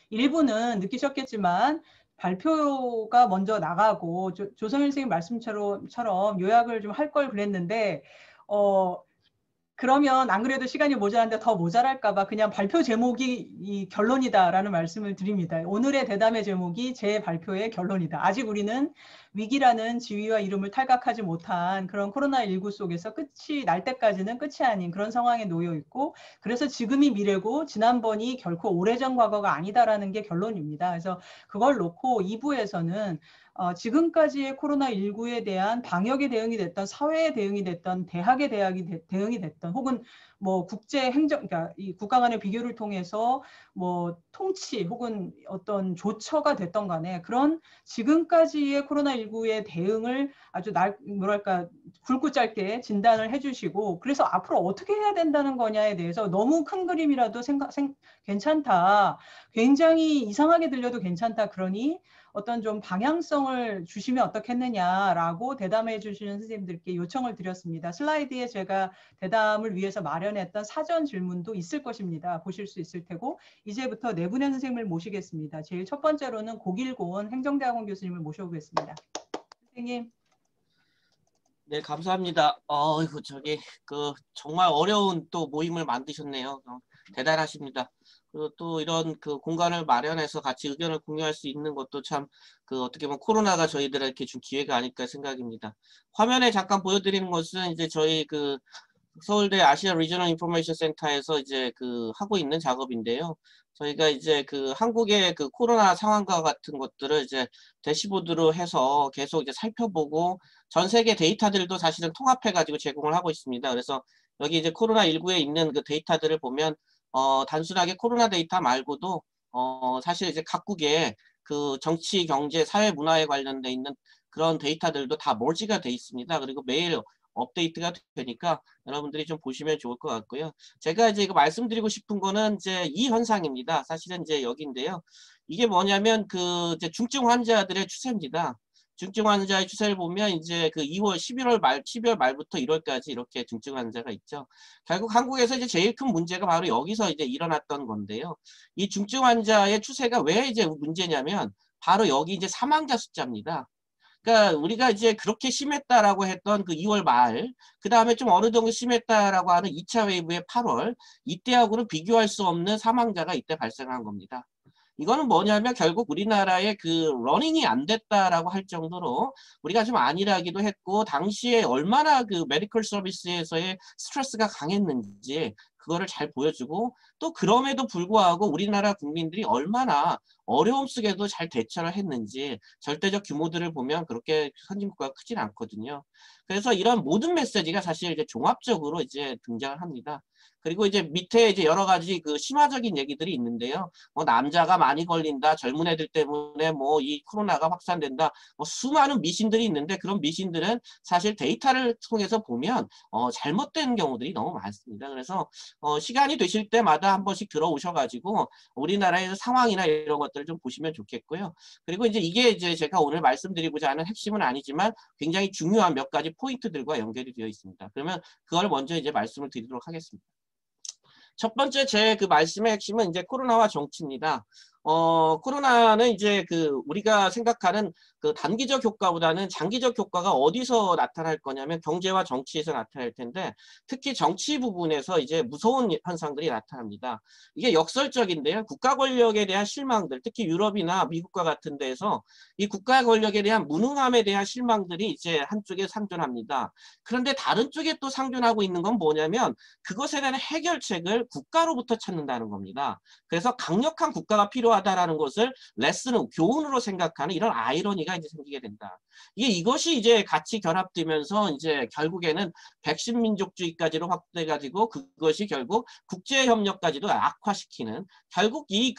일부는 느끼셨겠지만 발표가 먼저 나가고 조성일 선생님 말씀처럼 요약을 좀 할 걸 그랬는데 그러면 안 그래도 시간이 모자란데 더 모자랄까 봐 그냥 발표 제목이 이 결론이다라는 말씀을 드립니다. 오늘의 대담의 제목이 제 발표의 결론이다. 아직 우리는 위기라는 지위와 이름을 탈각하지 못한 그런 코로나19 속에서 끝이 날 때까지는 끝이 아닌 그런 상황에 놓여 있고, 그래서 지금이 미래고 지난번이 결코 오래전 과거가 아니다라는 게 결론입니다. 그래서 그걸 놓고 2부에서는 지금까지의 코로나19에 대한 방역의 대응이 됐던, 사회의 대응이 됐던, 대학의 대응이 됐던, 혹은 뭐 국제 행정, 그러니까 이 국가 간의 비교를 통해서 뭐 통치 혹은 어떤 조처가 됐던 간에 그런 지금까지의 코로나19의 대응을 아주 뭐랄까 굵고 짧게 진단을 해주시고, 그래서 앞으로 어떻게 해야 된다는 거냐에 대해서 너무 큰 그림이라도 괜찮다, 굉장히 이상하게 들려도 괜찮다, 그러니 어떤 좀 방향성을 주시면 어떻겠느냐라고 대담해 주시는 선생님들께 요청을 드렸습니다. 슬라이드에 제가 대담을 위해서 마련했던 사전 질문도 있을 것입니다. 보실 수 있을 테고, 이제부터 네 분의 선생님을 모시겠습니다. 제일 첫 번째로는 고길곤 행정대학원 교수님을 모셔보겠습니다. 선생님. 네, 감사합니다. 정말 어려운 또 모임을 만드셨네요. 대단하십니다. 그리고 또 이런 그 공간을 마련해서 같이 의견을 공유할 수 있는 것도 참 어떻게 보면 코로나가 저희들에게 준 기회가 아닐까 생각입니다. 화면에 잠깐 보여드리는 것은 이제 저희 서울대 아시아 리저널 인포메이션 센터에서 이제 하고 있는 작업인데요. 저희가 이제 한국의 코로나 상황과 같은 것들을 이제 대시보드로 해서 계속 이제 살펴보고 전 세계 데이터들도 사실은 통합해가지고 제공을 하고 있습니다. 그래서 여기 이제 코로나19에 있는 그 데이터들을 보면 단순하게 코로나 데이터 말고도 사실 이제 각국의 정치, 경제, 사회, 문화에 관련돼 있는 그런 데이터들도 다 몰지가 돼 있습니다. 그리고 매일 업데이트가 되니까 여러분들이 좀 보시면 좋을 것 같고요. 제가 이제 이거 말씀드리고 싶은 거는 이제 이 현상입니다. 사실은 이제 여기인데요. 이게 뭐냐면 이제 중증 환자들의 추세입니다. 중증 환자의 추세를 보면 이제 12월 말부터 1월까지 이렇게 중증 환자가 있죠. 결국 한국에서 이제 제일 큰 문제가 바로 여기서 이제 일어났던 건데요. 이 중증 환자의 추세가 왜 이제 문제냐면 바로 여기 이제 사망자 숫자입니다. 그러니까 우리가 이제 그렇게 심했다라고 했던 2월 말, 그 다음에 좀 어느 정도 심했다라고 하는 2차 웨이브의 8월, 이때하고는 비교할 수 없는 사망자가 이때 발생한 겁니다. 이거는 뭐냐면 결국 우리나라의 러닝이 안 됐다라고 할 정도로 우리가 좀 안일하기도 했고, 당시에 얼마나 메디컬 서비스에서의 스트레스가 강했는지 그거를 잘 보여주고, 또 그럼에도 불구하고 우리나라 국민들이 얼마나 어려움 속에도 잘 대처를 했는지 절대적 규모들을 보면 그렇게 선진국가가 크진 않거든요. 그래서 이런 모든 메시지가 사실 이제 종합적으로 이제 등장을 합니다. 그리고 이제 밑에 이제 여러 가지 심화적인 얘기들이 있는데요. 남자가 많이 걸린다, 젊은 애들 때문에 이 코로나가 확산된다, 수많은 미신들이 있는데, 그런 미신들은 사실 데이터를 통해서 보면 잘못된 경우들이 너무 많습니다. 그래서 시간이 되실 때마다 한 번씩 들어오셔가지고 우리나라의 상황이나 이런 것들을 좀 보시면 좋겠고요. 그리고 이게 이제 제가 오늘 말씀드리고자 하는 핵심은 아니지만 굉장히 중요한 몇 가지 포인트들과 연결이 되어 있습니다. 그러면 그걸 먼저 이제 말씀을 드리도록 하겠습니다. 첫 번째 제 말씀의 핵심은 이제 코로나와 정치입니다. 코로나는 이제 우리가 생각하는 단기적 효과보다는 장기적 효과가 어디서 나타날 거냐면 경제와 정치에서 나타날 텐데, 특히 정치 부분에서 이제 무서운 현상들이 나타납니다. 이게 역설적인데요. 국가 권력에 대한 실망들, 특히 유럽이나 미국과 같은 데에서 이 국가 권력에 대한 무능함에 대한 실망들이 이제 한쪽에 상존합니다. 그런데 다른 쪽에 또 상존하고 있는 건 뭐냐면 그것에 대한 해결책을 국가로부터 찾는다는 겁니다. 그래서 강력한 국가가 필요하다라는 것을 레슨은 교훈으로 생각하는 이런 아이러니가 이제 생기게 된다. 이것이 이제 같이 결합되면서 이제 결국에는 백신 민족주의까지로 확대가지고 그것이 결국 국제 협력까지도 악화시키는, 결국 이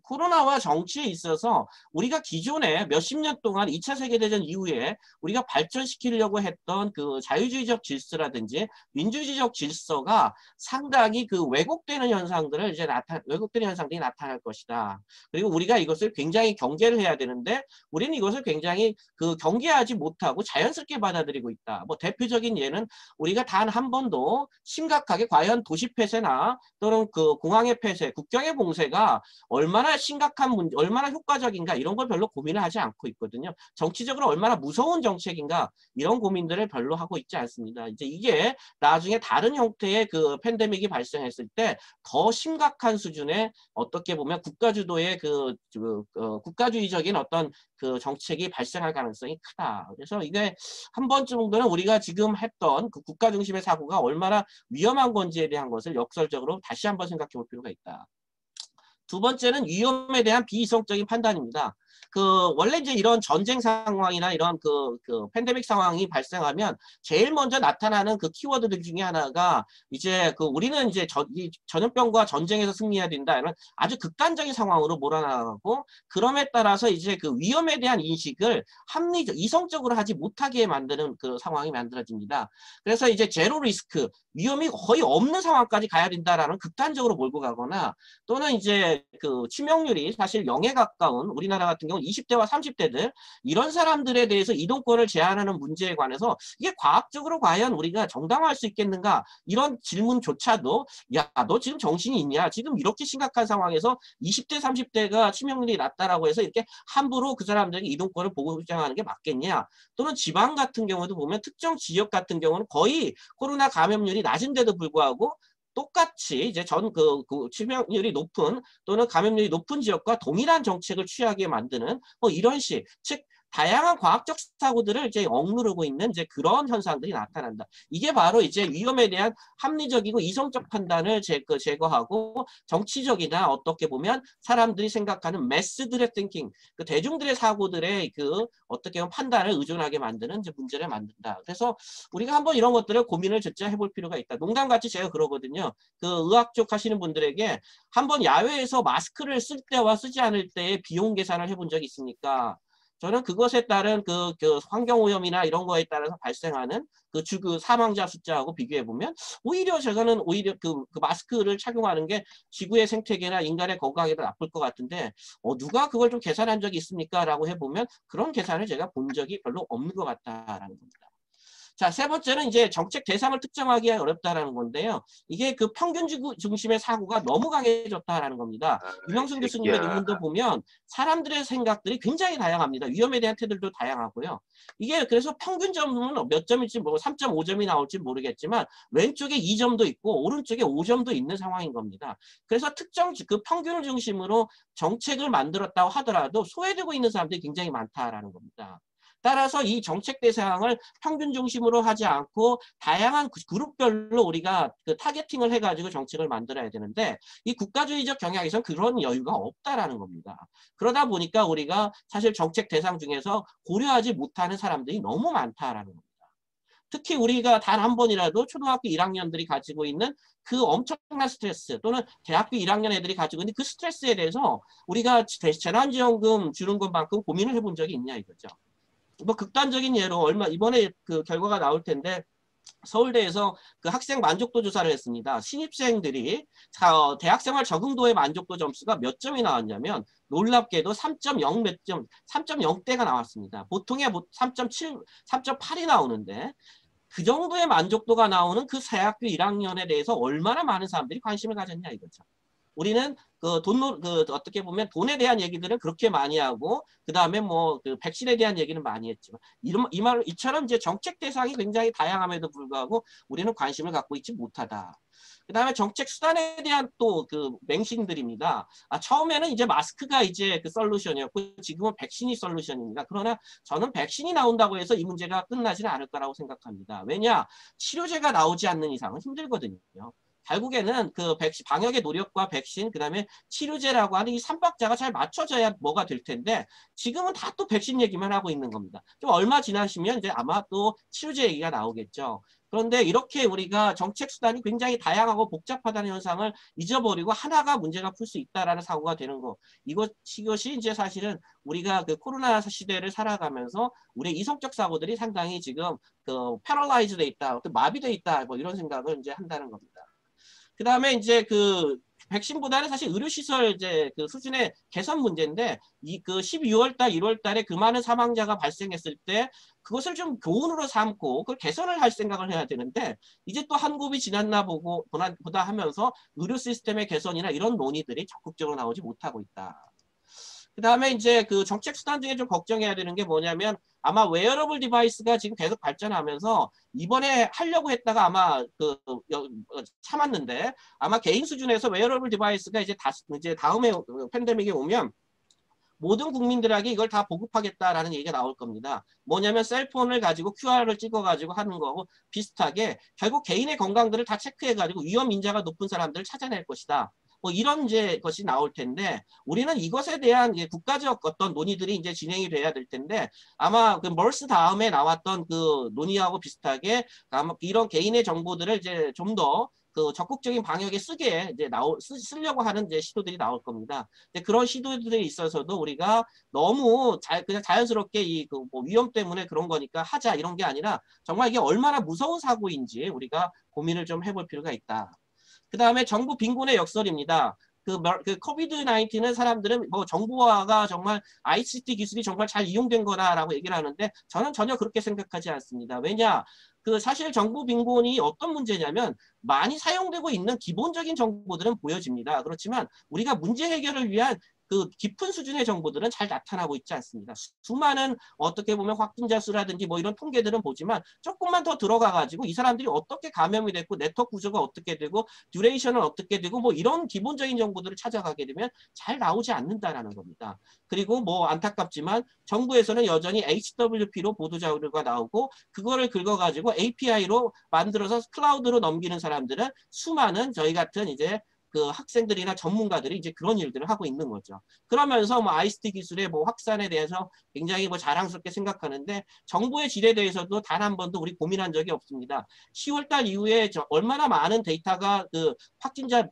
코로나와 정치에 있어서 우리가 기존에 몇십 년 동안 2차 세계대전 이후에 우리가 발전시키려고 했던 자유주의적 질서라든지 민주주의적 질서가 상당히 왜곡되는 현상들을 왜곡되는 현상들이 나타날 것이다. 있다. 그리고 우리가 이것을 굉장히 경계를 해야 되는데 우리는 이것을 굉장히 경계하지 못하고 자연스럽게 받아들이고 있다. 뭐 대표적인 예는 우리가 단 한 번도 심각하게 과연 도시 폐쇄나 또는 공항의 폐쇄, 국경의 봉쇄가 얼마나 심각한 문제, 얼마나 효과적인가 이런 걸 별로 고민을 하지 않고 있거든요. 정치적으로 얼마나 무서운 정책인가 이런 고민들을 별로 하고 있지 않습니다. 이제 이게 나중에 다른 형태의 팬데믹이 발생했을 때 더 심각한 수준의 어떻게 보면 국가 주도의 국가주의적인 어떤 정책이 발생할 가능성이 크다. 그래서 이게 한 번 정도는 우리가 지금 했던 국가 중심의 사고가 얼마나 위험한 건지에 대한 것을 역설적으로 다시 한번 생각해 볼 필요가 있다. 두 번째는 위험에 대한 비이성적인 판단입니다. 원래 이제 이런 전쟁 상황이나 이런 팬데믹 상황이 발생하면 제일 먼저 나타나는 키워드들 중에 하나가 이제 우리는 이제 이 전염병과 전쟁에서 승리해야 된다 이런 아주 극단적인 상황으로 몰아나가고 그럼에 따라서 이제 위험에 대한 인식을 합리적, 이성적으로 하지 못하게 만드는 상황이 만들어집니다. 그래서 이제 제로 리스크, 위험이 거의 없는 상황까지 가야 된다라는 극단적으로 몰고 가거나 또는 이제 치명률이 사실 0에 가까운 우리나라 같은 경우 20대와 30대들 이런 사람들에 대해서 이동권을 제한하는 문제에 관해서 이게 과학적으로 과연 우리가 정당화할 수 있겠는가 이런 질문조차도 야, 너 지금 정신이 있냐? 지금 이렇게 심각한 상황에서 20대, 30대가 치명률이 낮다라고 해서 이렇게 함부로 그 사람들에게 이동권을 보장하는 게 맞겠냐? 또는 지방 같은 경우도 보면 특정 지역 같은 경우는 거의 코로나 감염률이 낮은데도 불구하고 똑같이 이제 치명률이 높은 또는 감염률이 높은 지역과 동일한 정책을 취하게 만드는 이런 식, 즉 다양한 과학적 사고들을 이제 억누르고 있는 이제 그런 현상들이 나타난다. 이게 바로 이제 위험에 대한 합리적이고 이성적 판단을 제거하고 정치적이나 어떻게 보면 사람들이 생각하는 매스들의 띵킹, 대중들의 사고들의 어떻게 보면 판단을 의존하게 만드는 이제 문제를 만든다. 그래서 우리가 한번 이런 것들을 고민을 진짜 해볼 필요가 있다. 농담같이 제가 그러거든요. 의학 쪽 하시는 분들에게 한번 야외에서 마스크를 쓸 때와 쓰지 않을 때의 비용 계산을 해본 적이 있습니까? 저는 그것에 따른 환경오염이나 이런 거에 따라서 발생하는 사망자 숫자하고 비교해보면 오히려 저는 오히려 마스크를 착용하는 게 지구의 생태계나 인간의 건강에도 나쁠 것 같은데 누가 그걸 좀 계산한 적이 있습니까? 라고 해보면 그런 계산을 제가 본 적이 별로 없는 것 같다라는 겁니다. 자, 세 번째는 이제 정책 대상을 특정하기 어렵다라는 건데요. 이게 평균 중심의 사고가 너무 강해졌다라는 겁니다. 유명순 교수님의 논문도 보면 사람들의 생각들이 굉장히 다양합니다. 위험에 대한 태도도 다양하고요. 이게 그래서 평균 점은 몇 점일지 3.5점이 나올지 모르겠지만 왼쪽에 2점도 있고 오른쪽에 5점도 있는 상황인 겁니다. 그래서 특정 평균을 중심으로 정책을 만들었다고 하더라도 소외되고 있는 사람들이 굉장히 많다라는 겁니다. 따라서 이 정책 대상을 평균 중심으로 하지 않고 다양한 그룹별로 우리가 타겟팅을 해가지고 정책을 만들어야 되는데 이 국가주의적 경향에서는 그런 여유가 없다라는 겁니다. 그러다 보니까 우리가 사실 정책 대상 중에서 고려하지 못하는 사람들이 너무 많다라는 겁니다. 특히 우리가 단 한 번이라도 초등학교 1학년들이 가지고 있는 엄청난 스트레스 또는 대학교 1학년 애들이 가지고 있는 스트레스에 대해서 우리가 재난지원금 주는 것만큼 고민을 해본 적이 있냐 이거죠. 극단적인 예로 이번에 결과가 나올 텐데 서울대에서 학생 만족도 조사를 했습니다. 신입생들이 대학생활 적응도의 만족도 점수가 몇 점이 나왔냐면 놀랍게도 3.0 몇 점, 3.0대가 나왔습니다. 보통의 3.7, 3.8이 나오는데 그 정도의 만족도가 나오는 대학교 1학년에 대해서 얼마나 많은 사람들이 관심을 가졌냐 이거죠. 우리는 어떻게 보면 돈에 대한 얘기들은 그렇게 많이 하고, 그 다음에 백신에 대한 얘기는 많이 했지만, 이처럼 이제 정책 대상이 굉장히 다양함에도 불구하고 우리는 관심을 갖고 있지 못하다. 그 다음에 정책 수단에 대한 또 맹신들입니다. 처음에는 이제 마스크가 이제 솔루션이었고, 지금은 백신이 솔루션입니다. 그러나 저는 백신이 나온다고 해서 이 문제가 끝나지는 않을 거라고 생각합니다. 왜냐? 치료제가 나오지 않는 이상은 힘들거든요. 결국에는 방역의 노력과 백신, 그 다음에 치료제라고 하는 이 삼박자가 잘 맞춰져야 뭐가 될 텐데, 지금은 다 또 백신 얘기만 하고 있는 겁니다. 좀 얼마 지나시면 이제 아마 또 치료제 얘기가 나오겠죠. 그런데 이렇게 우리가 정책 수단이 굉장히 다양하고 복잡하다는 현상을 잊어버리고 하나가 문제가 풀 수 있다라는 사고가 되는 거. 이것이 이제 사실은 우리가 코로나 시대를 살아가면서 우리의 이성적 사고들이 상당히 지금 패러라이즈돼 있다, 마비돼 있다, 이런 생각을 이제 한다는 겁니다. 그다음에 이제 그 백신보다는 사실 의료시설 이제 그 수준의 개선 문제인데 이 그 12월 달, 1월 달에 그 많은 사망자가 발생했을 때 그것을 좀 교훈으로 삼고 그걸 개선을 할 생각을 해야 되는데 이제 또 한 곱이 지났나 보다 하면서 의료 시스템의 개선이나 이런 논의들이 적극적으로 나오지 못하고 있다. 그다음에 이제 그 정책 수단 중에 좀 걱정해야 되는 게 뭐냐면 아마 웨어러블 디바이스가 지금 계속 발전하면서 이번에 하려고 했다가 아마 참았는데 아마 개인 수준에서 웨어러블 디바이스가 이제 다음에 팬데믹이 오면 모든 국민들에게 이걸 다 보급하겠다라는 얘기가 나올 겁니다. 뭐냐면 셀폰을 가지고 QR을 찍어가지고 하는 거고 비슷하게 결국 개인의 건강들을 다 체크해가지고 위험 인자가 높은 사람들을 찾아낼 것이다. 뭐 이런 이제 것이 나올 텐데 우리는 이것에 대한 이제 국가적 어떤 논의들이 이제 진행이 돼야 될 텐데 아마 그 멀스 다음에 나왔던 그 논의하고 비슷하게 아마 이런 개인의 정보들을 이제 좀 더 그 적극적인 방역에 쓰게 이제 쓰려고 하는 이제 시도들이 나올 겁니다. 그런 시도들이 있어서도 우리가 너무 그냥 자연스럽게 이 그 뭐 위험 때문에 그런 거니까 하자 이런 게 아니라 정말 이게 얼마나 무서운 사고인지 우리가 고민을 좀 해볼 필요가 있다. 그 다음에 정부 빈곤의 역설입니다. 그 코비드 19은 사람들은 뭐 정보화가 정말 ICT 기술이 정말 잘 이용된 거다라고 얘기를 하는데 저는 전혀 그렇게 생각하지 않습니다. 왜냐? 그 사실 정보 빈곤이 어떤 문제냐면 많이 사용되고 있는 기본적인 정보들은 보여집니다. 그렇지만 우리가 문제 해결을 위한 그 깊은 수준의 정보들은 잘 나타나고 있지 않습니다. 수많은 어떻게 보면 확진자 수라든지 뭐 이런 통계들은 보지만 조금만 더 들어가가지고 이 사람들이 어떻게 감염이 됐고 네트워크 구조가 어떻게 되고 듀레이션은 어떻게 되고 뭐 이런 기본적인 정보들을 찾아가게 되면 잘 나오지 않는다라는 겁니다. 그리고 뭐 안타깝지만 정부에서는 여전히 HWP로 보도 자료가 나오고 그거를 긁어가지고 API로 만들어서 클라우드로 넘기는 사람들은 수많은 저희 같은 이제 그 학생들이나 전문가들이 이제 그런 일들을 하고 있는 거죠. 그러면서 뭐 ICT 기술의 뭐 확산에 대해서 굉장히 뭐 자랑스럽게 생각하는데 정부의 질에 대해서도 단 한 번도 우리 고민한 적이 없습니다. 10월 달 이후에 얼마나 많은 데이터가 그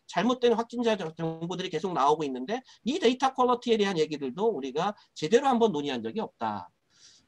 잘못된 확진자 정보들이 계속 나오고 있는데 이 데이터 퀄리티에 대한 얘기들도 우리가 제대로 한번 논의한 적이 없다.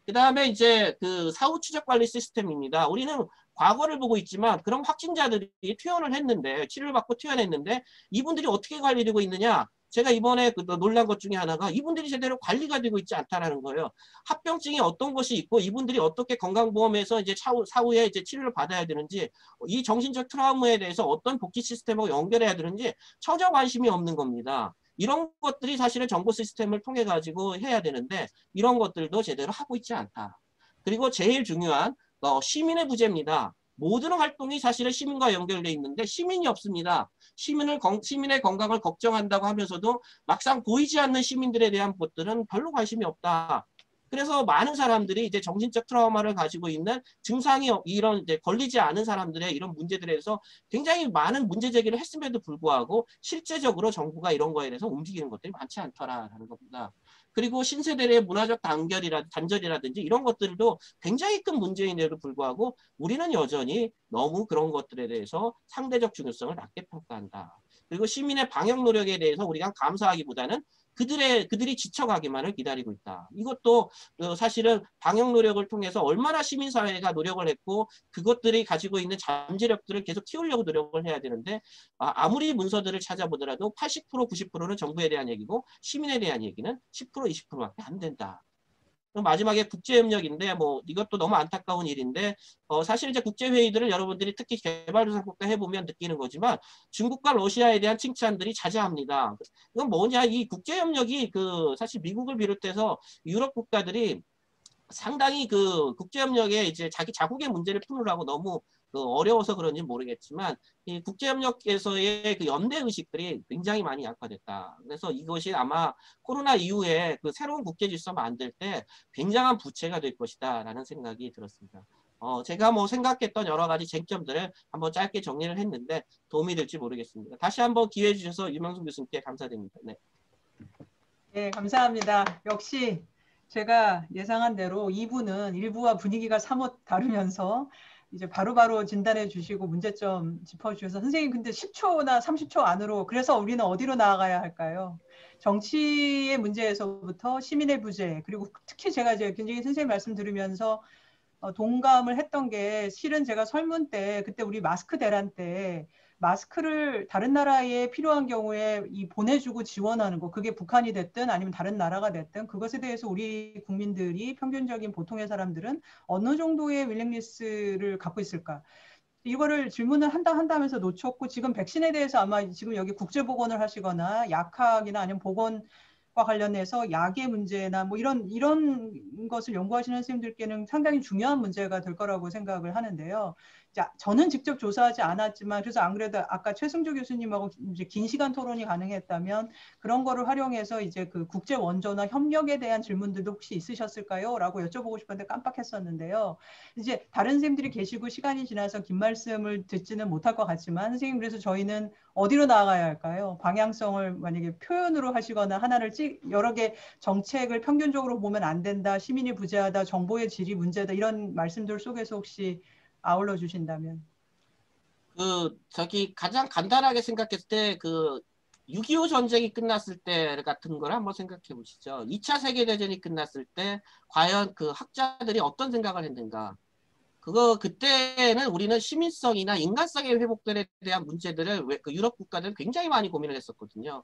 그 다음에 이제 그 사후 추적 관리 시스템입니다. 우리는 과거를 보고 있지만 그런 확진자들이 퇴원을 했는데 치료를 받고 퇴원했는데 이분들이 어떻게 관리되고 있느냐? 제가 이번에 그 놀란 것 중에 하나가 이분들이 제대로 관리가 되고 있지 않다라는 거예요. 합병증이 어떤 것이 있고 이분들이 어떻게 건강보험에서 이제 사후에 이제 치료를 받아야 되는지 이 정신적 트라우마에 대해서 어떤 복지 시스템하고 연결해야 되는지 전혀 관심이 없는 겁니다. 이런 것들이 사실은 정보 시스템을 통해 가지고 해야 되는데 이런 것들도 제대로 하고 있지 않다. 그리고 제일 중요한 시민의 부재입니다. 모든 활동이 사실은 시민과 연결돼 있는데 시민이 없습니다. 시민의 건강을 걱정한다고 하면서도 막상 보이지 않는 시민들에 대한 것들은 별로 관심이 없다. 그래서 많은 사람들이 이제 정신적 트라우마를 가지고 있는 증상이 이런 이제 걸리지 않은 사람들의 이런 문제들에 대해서 굉장히 많은 문제 제기를 했음에도 불구하고 실제적으로 정부가 이런 거에 대해서 움직이는 것들이 많지 않더라라는 겁니다. 그리고 신세대의 문화적 단절이라든지 이런 것들도 굉장히 큰 문제인데도 불구하고 우리는 여전히 너무 그런 것들에 대해서 상대적 중요성을 낮게 평가한다. 그리고 시민의 방역 노력에 대해서 우리가 감사하기보다는 그들이 지쳐가기만을 기다리고 있다. 이것도 사실은 방역 노력을 통해서 얼마나 시민사회가 노력을 했고 그것들이 가지고 있는 잠재력들을 계속 키우려고 노력을 해야 되는데 아무리 문서들을 찾아보더라도 80% 90%는 정부에 대한 얘기고 시민에 대한 얘기는 10% 20%밖에 안 된다. 마지막에 국제협력인데 뭐 이것도 너무 안타까운 일인데 사실 이제 국제회의들을 여러분들이 특히 개발도상국 때 해보면 느끼는 거지만 중국과 러시아에 대한 칭찬들이 자자합니다. 이건 뭐냐 이 국제협력이 그 사실 미국을 비롯해서 유럽 국가들이 상당히 그 국제협력에 이제 자기 자국의 문제를 푸느라고 너무 어려워서 그런지 모르겠지만 이 국제협력에서의 그 연대 의식들이 굉장히 많이 약화됐다. 그래서 이것이 아마 코로나 이후에 그 새로운 국제 질서 만들 때 굉장한 부채가 될 것이다라는 생각이 들었습니다. 제가 뭐 생각했던 여러 가지 쟁점들을 한번 짧게 정리를 했는데 도움이 될지 모르겠습니다. 다시 한번 기회 주셔서 유명순 교수님께 감사드립니다. 네. 네, 감사합니다. 역시 제가 예상한 대로 2부는 1부와 분위기가 사뭇 다르면서 이제 바로바로 진단해 주시고 문제점 짚어주셔서 선생님 근데 10초나 30초 안으로 그래서 우리는 어디로 나아가야 할까요? 정치의 문제에서부터 시민의 부재 그리고 특히 제가 이제 굉장히 선생님 말씀 들으면서 동감을 했던 게 실은 제가 설문 때 그때 우리 마스크 대란 때 마스크를 다른 나라에 필요한 경우에 이 보내주고 지원하는 거, 그게 북한이 됐든 아니면 다른 나라가 됐든 그것에 대해서 우리 국민들이 평균적인 보통의 사람들은 어느 정도의 윌링리스를 갖고 있을까? 이거를 질문을 한다 하면서 놓쳤고, 지금 백신에 대해서 아마 지금 여기 국제보건을 하시거나 약학이나 아니면 보건과 관련해서 약의 문제나 뭐 이런 것을 연구하시는 선생님들께는 상당히 중요한 문제가 될 거라고 생각을 하는데요. 자, 저는 직접 조사하지 않았지만, 그래서 안 그래도 아까 최승조 교수님하고 이제 긴 시간 토론이 가능했다면 그런 거를 활용해서 이제 그 국제 원조나 협력에 대한 질문들도 혹시 있으셨을까요? 라고 여쭤보고 싶었는데 깜빡했었는데요. 이제 다른 선생님들이 계시고 시간이 지나서 긴 말씀을 듣지는 못할 것 같지만, 선생님, 그래서 저희는 어디로 나아가야 할까요? 방향성을 만약에 표현으로 하시거나 하나를 여러 개 정책을 평균적으로 보면 안 된다, 시민이 부재하다, 정보의 질이 문제다, 이런 말씀들 속에서 혹시 아울러 주신다면. 저기 가장 간단하게 생각했을 때 6.25 전쟁이 끝났을 때 같은 걸 한번 생각해 보시죠. 2차 세계대전이 끝났을 때 과연 그 학자들이 어떤 생각을 했는가. 그때는 우리는 시민성이나 인간성의 회복들에 대한 문제들을 그 유럽 국가들은 굉장히 많이 고민을 했었거든요.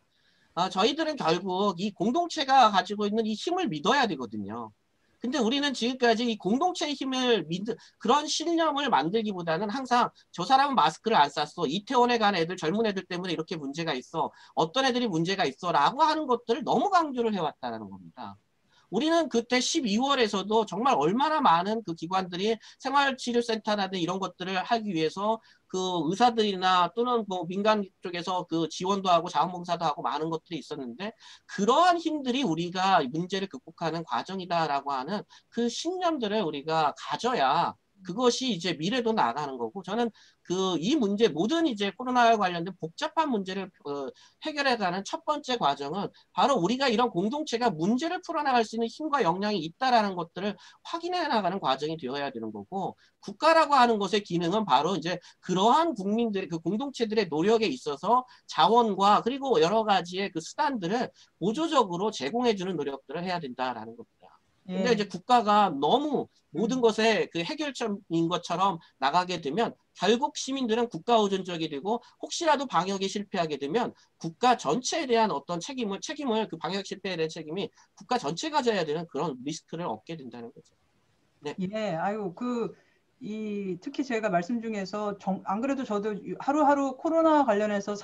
저희들은 결국 이 공동체가 가지고 있는 이 힘을 믿어야 되거든요. 근데 우리는 지금까지 이 공동체의 힘을 그런 신념을 만들기보다는 항상 저 사람은 마스크를 안 쌌어. 이태원에 간 애들, 젊은 애들 때문에 이렇게 문제가 있어. 어떤 애들이 문제가 있어. 라고 하는 것들을 너무 강조를 해왔다는 겁니다. 우리는 그때 12월에서도 정말 얼마나 많은 그 기관들이 생활치료센터라든 이런 것들을 하기 위해서 그 의사들이나 또는 뭐 민간 쪽에서 그 지원도 하고 자원봉사도 하고 많은 것들이 있었는데, 그러한 힘들이 우리가 문제를 극복하는 과정이다라고 하는 그 신념들을 우리가 가져야 그것이 이제 미래도 나가는 거고, 저는 이 문제, 모든 이제 코로나와 관련된 복잡한 문제를 해결해가는 첫 번째 과정은 바로 우리가 이런 공동체가 문제를 풀어나갈 수 있는 힘과 역량이 있다라는 것들을 확인해 나가는 과정이 되어야 되는 거고, 국가라고 하는 것의 기능은 바로 이제 그러한 국민들의 그 공동체들의 노력에 있어서 자원과 그리고 여러 가지의 그 수단들을 보조적으로 제공해주는 노력들을 해야 된다라는 겁니다. 근데 예. 이제 국가가 너무 모든 것에 그 해결점인 것처럼 나가게 되면 결국 시민들은 국가 의존적이 되고, 혹시라도 방역이 실패하게 되면 국가 전체에 대한 어떤 책임을 그 방역 실패에 대한 책임이 국가 전체가 져야 되는 그런 리스크를 얻게 된다는 거죠. 네. 예, 아유, 특히 제가 말씀 중에서 안 그래도 저도 하루하루 코로나 관련해서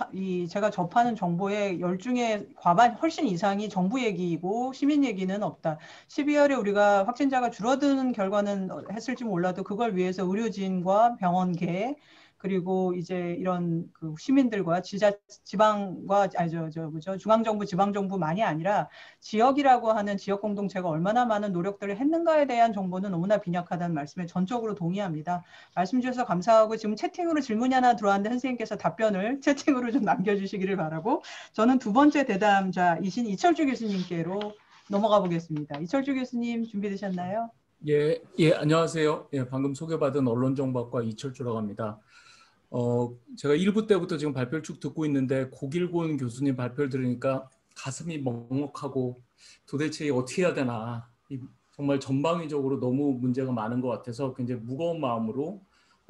제가 접하는 정보의 열중의 과반, 훨씬 이상이 정부 얘기이고 시민 얘기는 없다. 12월에 우리가 확진자가 줄어드는 결과는 했을지 몰라도 그걸 위해서 의료진과 병원계, 그리고 이제 이런 그 시민들과 지방과, 아니, 뭐죠? 중앙정부, 지방정부만이 아니라 지역이라고 하는 지역 공동체가 얼마나 많은 노력들을 했는가에 대한 정보는 너무나 빈약하다는 말씀에 전적으로 동의합니다. 말씀 주셔서 감사하고, 지금 채팅으로 질문이 하나 들어왔는데 선생님께서 답변을 채팅으로 좀 남겨주시기를 바라고, 저는 두 번째 대담자이신 이철주 교수님께로 넘어가 보겠습니다. 이철주 교수님 준비되셨나요? 예, 안녕하세요. 예, 방금 소개받은 언론정보학과 이철주라고 합니다. 제가 1부 때부터 지금 발표를 쭉 듣고 있는데 고길곤 교수님 발표를 들으니까 가슴이 먹먹하고 도대체 어떻게 해야 되나, 정말 전방위적으로 너무 문제가 많은 것 같아서 굉장히 무거운 마음으로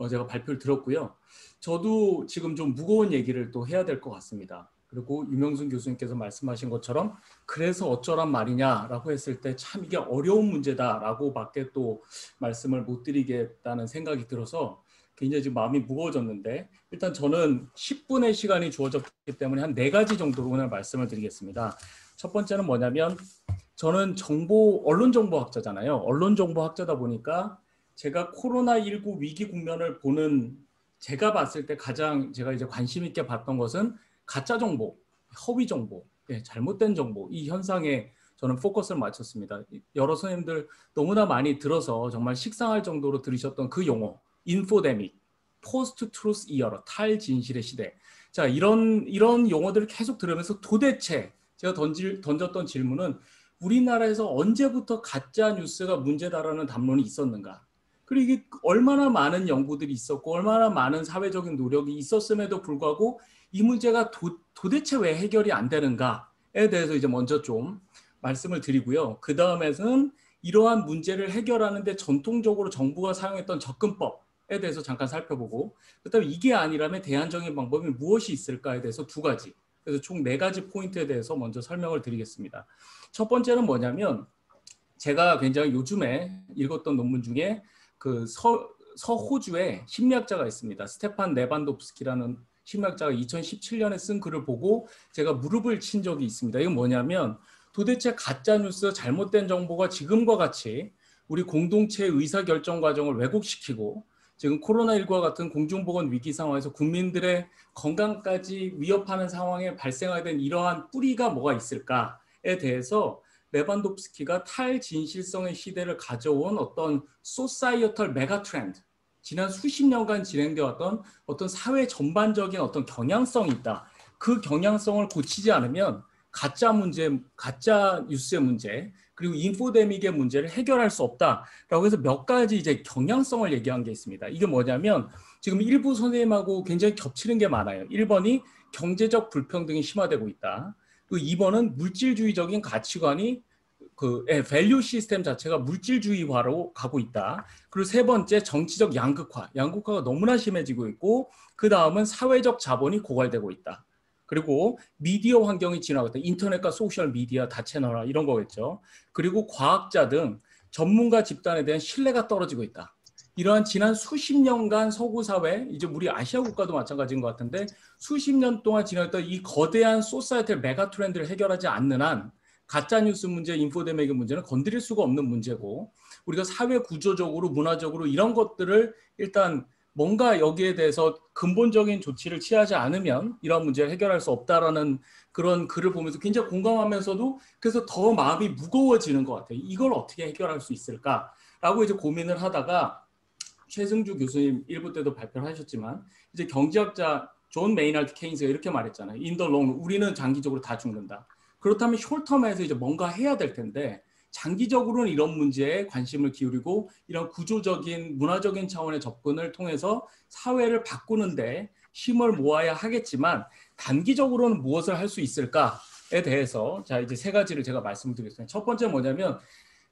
제가 발표를 들었고요. 저도 지금 좀 무거운 얘기를 또 해야 될 것 같습니다. 그리고 유명순 교수님께서 말씀하신 것처럼 그래서 어쩌란 말이냐라고 했을 때 참 이게 어려운 문제다라고 밖에 또 말씀을 못 드리겠다는 생각이 들어서 굉장히 지금 마음이 무거워졌는데, 일단 저는 10분의 시간이 주어졌기 때문에 한 4가지 정도로 오늘 말씀을 드리겠습니다. 첫 번째는 뭐냐면, 저는 언론정보학자잖아요. 언론정보학자다 보니까 제가 코로나19 위기 국면을 보는, 제가 봤을 때 가장 제가 이제 관심 있게 봤던 것은 가짜 정보, 허위 정보, 잘못된 정보, 이 현상에 저는 포커스를 맞췄습니다. 여러 선생님들 너무나 많이 들어서 정말 식상할 정도로 들으셨던 그 용어, 인포데믹, 포스트 트루스 이어러, 탈진실의 시대. 자, 이런 용어들을 계속 들으면서 도대체 제가 던졌던 질문은, 우리나라에서 언제부터 가짜 뉴스가 문제다라는 담론이 있었는가? 그리고 이게 얼마나 많은 연구들이 있었고 얼마나 많은 사회적인 노력이 있었음에도 불구하고 이 문제가 도대체 왜 해결이 안 되는가에 대해서 이제 먼저 좀 말씀을 드리고요. 그 다음에는 이러한 문제를 해결하는데 전통적으로 정부가 사용했던 접근법에 대해서 잠깐 살펴보고, 그다음에 이게 아니라면 대안적인 방법이 무엇이 있을까에 대해서 두 가지, 그래서 총 4가지 포인트에 대해서 먼저 설명을 드리겠습니다. 첫 번째는 뭐냐면, 제가 굉장히 요즘에 읽었던 논문 중에 그 서호주의 심리학자가 있습니다. 스테판 레반도프스키라는 심리학자가 2017년에 쓴 글을 보고 제가 무릎을 친 적이 있습니다. 이건 뭐냐면, 도대체 가짜뉴스, 잘못된 정보가 지금과 같이 우리 공동체의 의사결정 과정을 왜곡시키고 지금 코로나19와 같은 공중보건 위기 상황에서 국민들의 건강까지 위협하는 상황에 발생하게 된 이러한 뿌리가 뭐가 있을까에 대해서 레반도프스키가 탈진실성의 시대를 가져온 어떤 소사이어털 메가 트렌드, 지난 수십 년간 진행되어 왔던 어떤 사회 전반적인 어떤 경향성이 있다. 그 경향성을 고치지 않으면 가짜 문제, 가짜 뉴스의 문제, 그리고 인포데믹의 문제를 해결할 수 없다라고 해서 몇 가지 이제 경향성을 얘기한 게 있습니다. 이게 뭐냐면 지금 일부 선생님하고 굉장히 겹치는 게 많아요. 1번이 경제적 불평등이 심화되고 있다. 그리고 2번은 물질주의적인 가치관이 밸류 시스템 자체가 물질주의화로 가고 있다. 그리고 3번째 정치적 양극화가 너무나 심해지고 있고, 그 다음은 사회적 자본이 고갈되고 있다. 그리고 미디어 환경이 진화하고 있다. 인터넷과 소셜 미디어, 다채널화 이런 거겠죠. 그리고 과학자 등 전문가 집단에 대한 신뢰가 떨어지고 있다. 이러한 지난 수십 년간 서구 사회, 이제 우리 아시아 국가도 마찬가지인 것 같은데 수십 년 동안 지나왔던 이 거대한 소사이어티 메가 트렌드를 해결하지 않는 한 가짜뉴스 문제, 인포데믹의 문제는 건드릴 수가 없는 문제고, 우리가 사회 구조적으로, 문화적으로 이런 것들을 일단 뭔가 여기에 대해서 근본적인 조치를 취하지 않으면 이런 문제를 해결할 수 없다라는 그런 글을 보면서 굉장히 공감하면서도 그래서 더 마음이 무거워지는 것 같아요. 이걸 어떻게 해결할 수 있을까라고 이제 고민을 하다가 최승주 교수님 1부 때도 발표를 하셨지만 이제 경제학자 존 메이나드 케인스가 이렇게 말했잖아요. In the long run, 우리는 장기적으로 다 죽는다. 그렇다면 숄텀에서 이제 뭔가 해야 될 텐데 장기적으로는 이런 문제에 관심을 기울이고 이런 구조적인 문화적인 차원의 접근을 통해서 사회를 바꾸는데 힘을 모아야 하겠지만 단기적으로는 무엇을 할 수 있을까에 대해서 자 이제 3가지를 제가 말씀드리겠습니다. 첫 번째 뭐냐면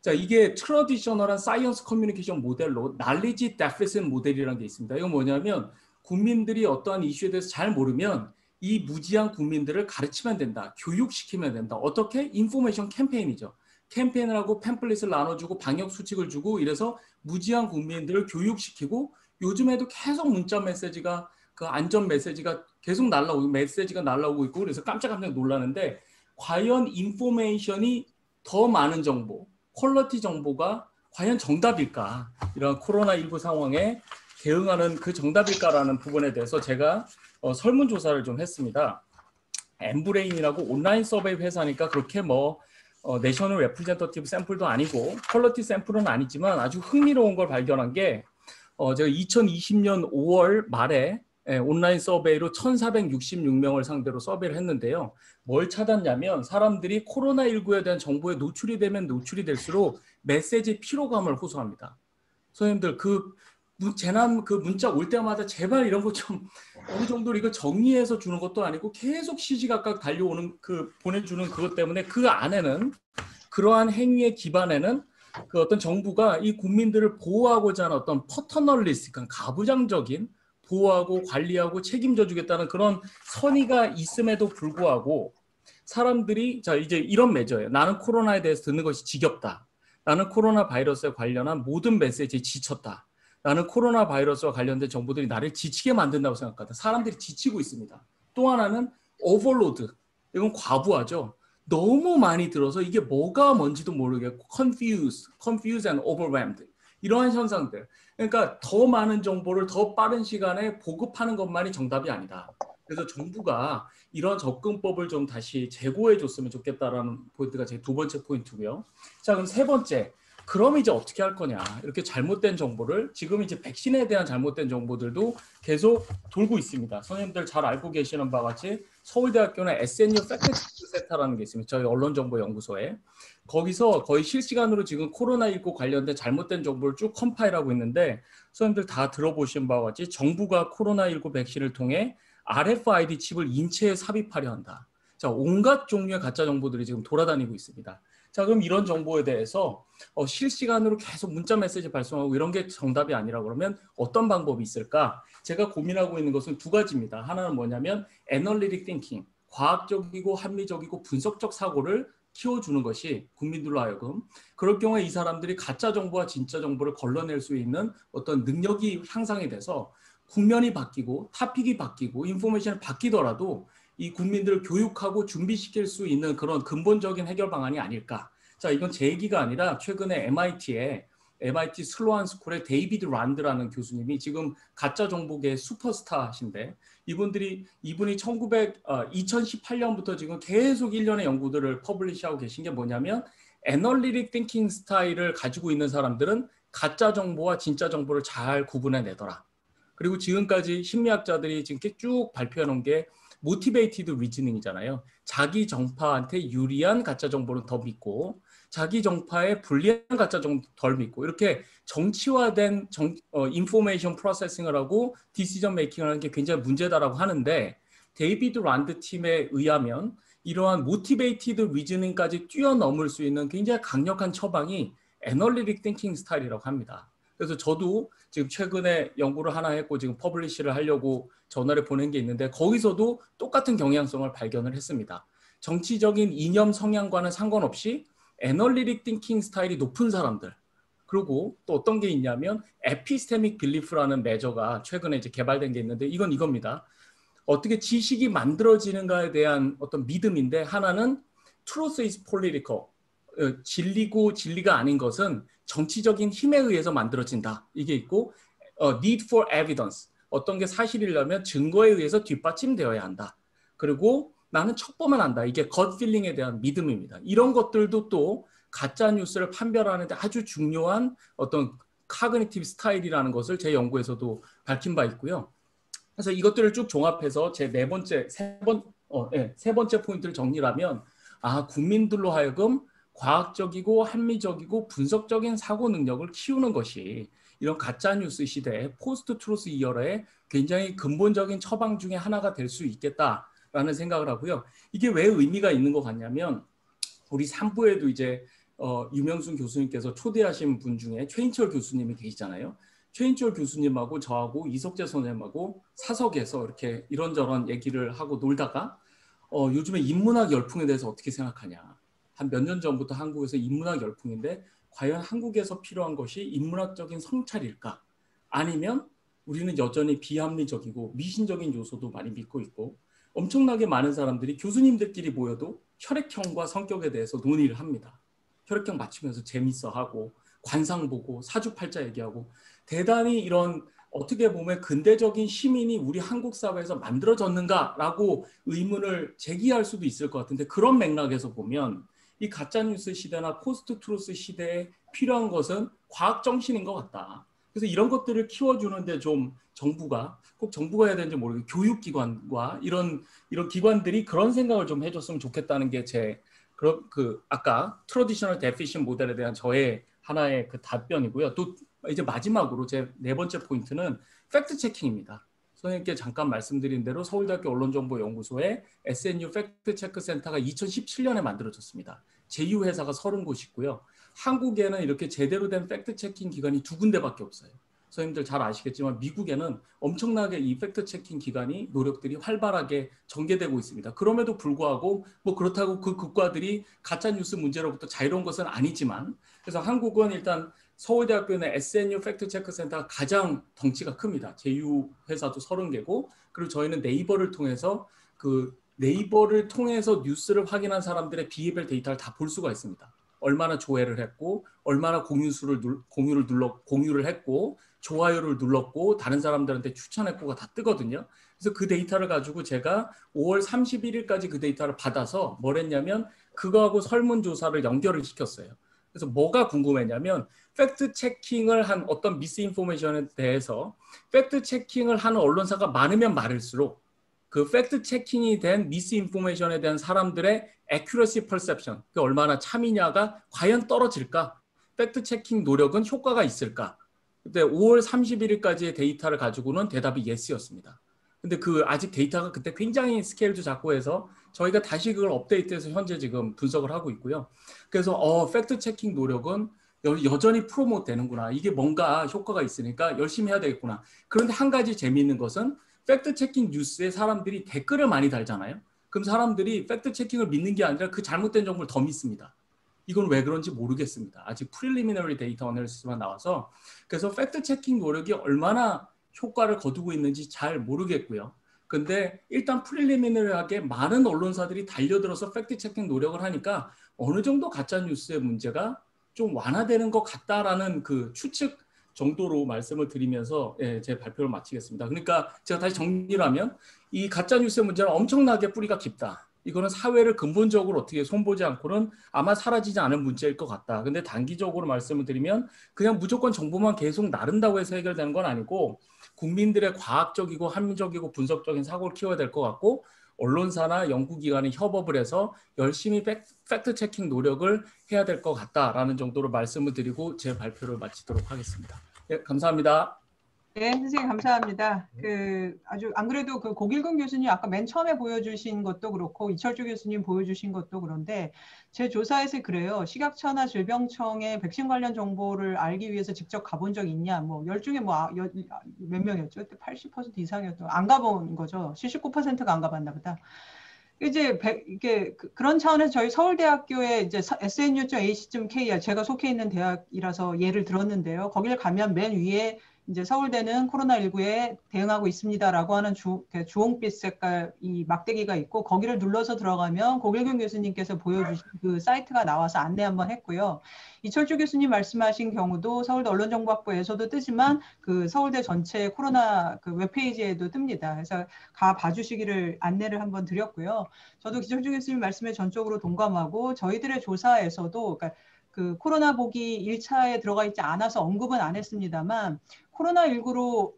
자 이게 트래디셔널한 사이언스 커뮤니케이션 모델로 날리지 데피시트 모델이라는 게 있습니다. 이건 뭐냐면 국민들이 어떠한 이슈에 대해서 잘 모르면 이 무지한 국민들을 가르치면 된다. 교육시키면 된다. 어떻게? 인포메이션 캠페인이죠. 캠페인을 하고 팸플릿을 나눠주고 방역 수칙을 주고 이래서 무지한 국민들을 교육시키고 요즘에도 계속 문자 메시지가 그 안전 메시지가 계속 날라오고 있고 그래서 깜짝깜짝 놀라는데 과연 인포메이션이 더 많은 정보, 퀄리티 정보가 과연 정답일까? 이런 코로나19 상황에 대응하는 그 정답일까라는 부분에 대해서 제가 설문조사를 좀 했습니다. 엠브레인이라고 온라인 서베이 회사니까 그렇게 내셔널 레프레젠터티브 샘플도 아니고 퀄리티 샘플은 아니지만 아주 흥미로운 걸 발견한 게 제가 2020년 5월 말에 온라인 서베이로 1,466명을 상대로 서베이를 했는데요. 뭘 찾았냐면 사람들이 코로나19에 대한 정보에 노출이 되면 노출이 될수록 메시지 피로감을 호소합니다. 선생님들 재난 문자 올 때마다 제발 이런 거 좀 어느 정도 이거 정리해서 주는 것도 아니고 계속 시시각각 달려오는 보내주는 그것 때문에 그 안에는 그러한 행위의 기반에는 그 어떤 정부가 이 국민들을 보호하고자 하는 어떤 퍼터널리스틱한 가부장적인 보호하고 관리하고 책임져 주겠다는 그런 선의가 있음에도 불구하고 사람들이 자 이제 이런 매저예요. 나는 코로나에 대해서 듣는 것이 지겹다. 나는 코로나 바이러스에 관련한 모든 메시지에 지쳤다. 나는 코로나 바이러스와 관련된 정보들이 나를 지치게 만든다고 생각한다. 사람들이 지치고 있습니다. 또 하나는 오버로드. 이건 과부하죠. 너무 많이 들어서 이게 뭐가 뭔지도 모르겠고 confused and overwhelmed. 이러한 현상들. 그러니까 더 많은 정보를 더 빠른 시간에 보급하는 것만이 정답이 아니다. 그래서 정부가 이런 접근법을 좀 다시 제고해 줬으면 좋겠다라는 포인트가 제 2번째 포인트고요. 자, 그럼 3번째. 그럼 이제 어떻게 할 거냐. 이렇게 잘못된 정보를 지금 이제 백신에 대한 잘못된 정보들도 계속 돌고 있습니다. 선생님들 잘 알고 계시는 바와 같이 서울대학교는 SNU 팩트체크 센터라는 게 있습니다. 저희 언론정보연구소에. 거기서 거의 실시간으로 지금 코로나19 관련된 잘못된 정보를 쭉 컴파일하고 있는데 선생님들 다 들어보신 바와 같이 정부가 코로나19 백신을 통해 RFID 칩을 인체에 삽입하려 한다. 자, 온갖 종류의 가짜 정보들이 지금 돌아다니고 있습니다. 자, 그럼 이런 정보에 대해서 실시간으로 계속 문자 메시지 발송하고 이런 게 정답이 아니라 그러면 어떤 방법이 있을까? 제가 고민하고 있는 것은 두 가지입니다. 하나는 뭐냐면 애널리틱 띵킹, 과학적이고 합리적이고 분석적 사고를 키워주는 것이 국민들로 하여금 그럴 경우에 이 사람들이 가짜 정보와 진짜 정보를 걸러낼 수 있는 어떤 능력이 향상이 돼서 국면이 바뀌고 타픽이 바뀌고 인포메이션이 바뀌더라도 이 국민들을 교육하고 준비시킬 수 있는 그런 근본적인 해결 방안이 아닐까. 자, 이건 제 얘기가 아니라 최근에 MIT 슬로안 스쿨의 데이비드 란드라는 교수님이 지금 가짜 정보계의 슈퍼스타신데 이분이 2018년부터 지금 계속 1년의 연구들을 퍼블리시하고 계신 게 뭐냐면 애널리틱 띵킹 스타일을 가지고 있는 사람들은 가짜 정보와 진짜 정보를 잘 구분해내더라. 그리고 지금까지 심리학자들이 지금 쭉 발표해 놓은 게 모티베이티드 리즈닝이잖아요. 자기 정파한테 유리한 가짜 정보는 더 믿고 자기 정파에 불리한 가짜 정보 덜 믿고 이렇게 정치화된 인포메이션 프로세싱을 하고 디시전 메이킹을 하는 게 굉장히 문제다라고 하는데 데이비드 란드 팀에 의하면 이러한 모티베이티드 리즈닝까지 뛰어넘을 수 있는 굉장히 강력한 처방이 애널리틱 띵킹 스타일이라고 합니다. 그래서 저도 지금 최근에 연구를 하나 했고 지금 퍼블리시를 하려고 저널에 보낸 게 있는데 거기서도 똑같은 경향성을 발견을 했습니다. 정치적인 이념 성향과는 상관없이 애널리틱 띵킹 스타일이 높은 사람들 그리고 또 어떤 게 있냐면 에피스테믹 빌리프라는 메저가 최근에 이제 개발된 게 있는데 이건 이겁니다. 어떻게 지식이 만들어지는가에 대한 어떤 믿음인데 하나는 truth is political 진리고 진리가 아닌 것은 정치적인 힘에 의해서 만들어진다. 이게 있고 need for evidence. 어떤 게 사실이려면 증거에 의해서 뒷받침되어야 한다. 그리고 나는 척보만 한다. 이게 gut feeling에 대한 믿음입니다. 이런 것들도 또 가짜 뉴스를 판별하는데 아주 중요한 어떤 카그니티브 스타일이라는 것을 제 연구에서도 밝힌 바 있고요. 그래서 이것들을 쭉 종합해서 제 세 번째 포인트를 정리하면 국민들로 하여금 과학적이고 합리적이고 분석적인 사고 능력을 키우는 것이 이런 가짜뉴스 시대에 포스트 트루스 이어라의 굉장히 근본적인 처방 중에 하나가 될 수 있겠다라는 생각을 하고요. 이게 왜 의미가 있는 것 같냐면 우리 3부에도 이제 유명순 교수님께서 초대하신 분 중에 최인철 교수님이 계시잖아요. 최인철 교수님하고 저하고 이석재 선생님하고 사석에서 이렇게 이런저런 얘기를 하고 놀다가 요즘에 인문학 열풍에 대해서 어떻게 생각하냐. 한 몇 년 전부터 한국에서 인문학 열풍인데 과연 한국에서 필요한 것이 인문학적인 성찰일까? 아니면 우리는 여전히 비합리적이고 미신적인 요소도 많이 믿고 있고 엄청나게 많은 사람들이 교수님들끼리 모여도 혈액형과 성격에 대해서 논의를 합니다. 혈액형 맞추면서 재밌어하고 관상 보고 사주팔자 얘기하고 대단히 이런 어떻게 보면 근대적인 시민이 우리 한국 사회에서 만들어졌는가라고 의문을 제기할 수도 있을 것 같은데 그런 맥락에서 보면 이 가짜뉴스 시대나 포스트 트루스 시대에 필요한 것은 과학 정신인 것 같다. 그래서 이런 것들을 키워주는데 좀 정부가 꼭 정부가 해야 되는지 모르겠고 교육기관과 이런 기관들이 그런 생각을 좀 해줬으면 좋겠다는 게 제 아까 트래디셔널 데피션 모델에 대한 저의 하나의 그 답변이고요. 또 이제 마지막으로 제 네 번째 포인트는 팩트 체킹입니다. 선생님께 잠깐 말씀드린 대로 서울대학교 언론정보연구소의 SNU 팩트체크센터가 2017년에 만들어졌습니다. 제휴회사가 30곳 있고요. 한국에는 이렇게 제대로 된 팩트체킹 기관이 2군데밖에 없어요. 선생님들 잘 아시겠지만 미국에는 엄청나게 이 팩트체킹 기관이 노력들이 활발하게 전개되고 있습니다. 그럼에도 불구하고 뭐 그렇다고 그 국가들이 가짜뉴스 문제로부터 자유로운 것은 아니지만 그래서 한국은 일단 서울대학교는 SNU 팩트체크센터가 가장 덩치가 큽니다. 제휴 회사도 30개고 그리고 저희는 네이버를 통해서 뉴스를 확인한 사람들의 비해별 데이터를 다 볼 수가 있습니다. 얼마나 조회를 했고 얼마나 공유를 했고 좋아요를 눌렀고 다른 사람들한테 추천했고가 다 뜨거든요. 그래서 그 데이터를 가지고 제가 5월 31일까지 그 데이터를 받아서 뭘 했냐면 그거하고 설문조사를 연결을 시켰어요. 그래서 뭐가 궁금했냐면 팩트 체킹을 한 어떤 미스인포메이션에 대해서 팩트 체킹을 하는 언론사가 많으면 많을수록 그 팩트 체킹이 된 미스인포메이션에 대한 사람들의 accuracy perception, 그 얼마나 참이냐가 과연 떨어질까? 팩트 체킹 노력은 효과가 있을까? 그때 5월 31일까지의 데이터를 가지고는 대답이 yes였습니다. 근데 그 아직 데이터가 그때 굉장히 스케일도 작고 해서 저희가 다시 그걸 업데이트해서 현재 지금 분석을 하고 있고요. 그래서 팩트 체킹 노력은 여전히 프로모트 되는구나. 이게 뭔가 효과가 있으니까 열심히 해야 되겠구나. 그런데 한 가지 재미있는 것은 팩트 체킹 뉴스에 사람들이 댓글을 많이 달잖아요. 그럼 사람들이 팩트 체킹을 믿는 게 아니라 그 잘못된 정보를 더 믿습니다. 이건 왜 그런지 모르겠습니다. 아직 프리리미너리 데이터 어널리시스만 나와서. 그래서 팩트 체킹 노력이 얼마나 효과를 거두고 있는지 잘 모르겠고요. 근데 일단 프리리미너리하게 많은 언론사들이 달려들어서 팩트 체킹 노력을 하니까 어느 정도 가짜 뉴스의 문제가 좀 완화되는 것 같다라는 그 추측 정도로 말씀을 드리면서 제 발표를 마치겠습니다. 그러니까 제가 다시 정리를 하면 이 가짜 뉴스의 문제는 엄청나게 뿌리가 깊다. 이거는 사회를 근본적으로 어떻게 손보지 않고는 아마 사라지지 않은 문제일 것 같다. 근데 단기적으로 말씀을 드리면 그냥 무조건 정보만 계속 나른다고 해서 해결되는 건 아니고 국민들의 과학적이고 합리적이고 분석적인 사고를 키워야 될 것 같고 언론사나 연구기관이 협업을 해서 열심히 팩트 체킹 노력을 해야 될 것 같다라는 정도로 말씀을 드리고 제 발표를 마치도록 하겠습니다. 예, 감사합니다. 네, 선생님 감사합니다. 아주 안 그래도 그 고길근 교수님 아까 맨 처음에 보여주신 것도 그렇고 이철주 교수님 보여주신 것도 그런데 제 조사에서 그래요. 식약처나 질병청의 백신 관련 정보를 알기 위해서 직접 가본 적 있냐? 뭐 10중에 몇 명이었죠? 80% 이상이었던 안 가본 거죠. 79%가 안 가봤나 보다. 이제 이게 그런 차원에서 저희 서울대학교의 이제 snu.ac.kr 제가 속해 있는 대학이라서 예를 들었는데요. 거기를 가면 맨 위에 이제 서울대는 코로나19에 대응하고 있습니다라고 하는 주홍빛 색깔 이 막대기가 있고 거기를 눌러서 들어가면 고길근 교수님께서 보여주신 그 사이트가 나와서 안내 한번 했고요. 이철주 교수님 말씀하신 경우도 서울대 언론정보학부에서도 뜨지만 그 서울대 전체 코로나 그 웹페이지에도 뜹니다. 그래서 가 봐주시기를 안내를 한번 드렸고요. 저도 이철주 교수님 말씀에 전적으로 동감하고 저희들의 조사에서도 그러니까 그 코로나 보기 1차에 들어가 있지 않아서 언급은 안 했습니다만 코로나19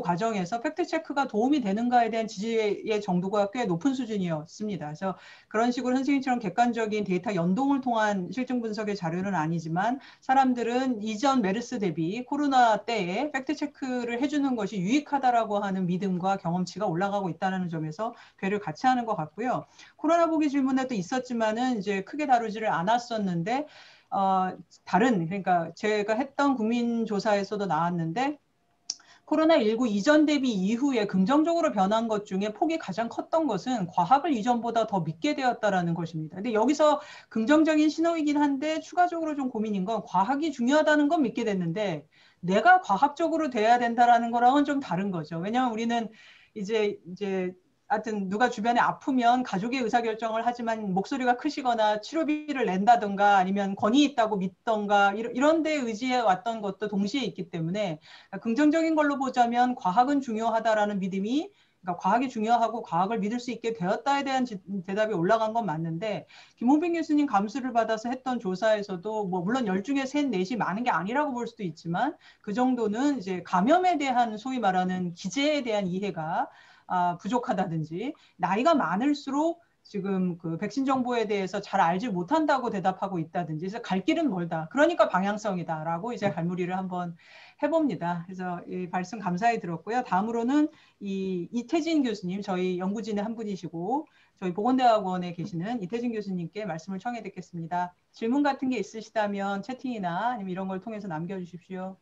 과정에서 팩트체크가 도움이 되는가에 대한 지지의 정도가 꽤 높은 수준이었습니다. 그래서 그런 식으로 선생님처럼 객관적인 데이터 연동을 통한 실증 분석의 자료는 아니지만 사람들은 이전 메르스 대비 코로나 때에 팩트체크를 해주는 것이 유익하다라고 하는 믿음과 경험치가 올라가고 있다는 점에서 배를 같이 하는 것 같고요. 코로나 보기 질문에도 있었지만은 이제 크게 다루지를 않았었는데 그러니까 제가 했던 국민조사에서도 나왔는데 코로나19 이전 대비 이후에 긍정적으로 변한 것 중에 폭이 가장 컸던 것은 과학을 이전보다 더 믿게 되었다라는 것입니다. 근데 여기서 긍정적인 신호이긴 한데 추가적으로 좀 고민인 건 과학이 중요하다는 건 믿게 됐는데 내가 과학적으로 돼야 된다라는 거랑은 좀 다른 거죠. 왜냐하면 우리는 이제 하여튼 누가 주변에 아프면 가족의 의사결정을 하지만 목소리가 크시거나 치료비를 낸다든가 아니면 권위 있다고 믿던가 이런 데 의지해 왔던 것도 동시에 있기 때문에 긍정적인 걸로 보자면 과학은 중요하다라는 믿음이 그러니까 과학이 중요하고 과학을 믿을 수 있게 되었다에 대한 대답이 올라간 건 맞는데 김홍빈 교수님 감수를 받아서 했던 조사에서도 뭐 물론 10중에 3, 4이 많은 게 아니라고 볼 수도 있지만 그 정도는 이제 감염에 대한 소위 말하는 기제에 대한 이해가 부족하다든지 나이가 많을수록 지금 그 백신 정보에 대해서 잘 알지 못한다고 대답하고 있다든지 그래서 갈 길은 멀다. 그러니까 방향성이다라고 이제 갈무리를 한번 해봅니다. 그래서 이 말씀 감사히 들었고요. 다음으로는 이태진 교수님 저희 연구진의 한 분이시고 저희 보건대학원에 계시는 이태진 교수님께 말씀을 청해 듣겠습니다. 질문 같은 게 있으시다면 채팅이나 아니면 이런 걸 통해서 남겨주십시오.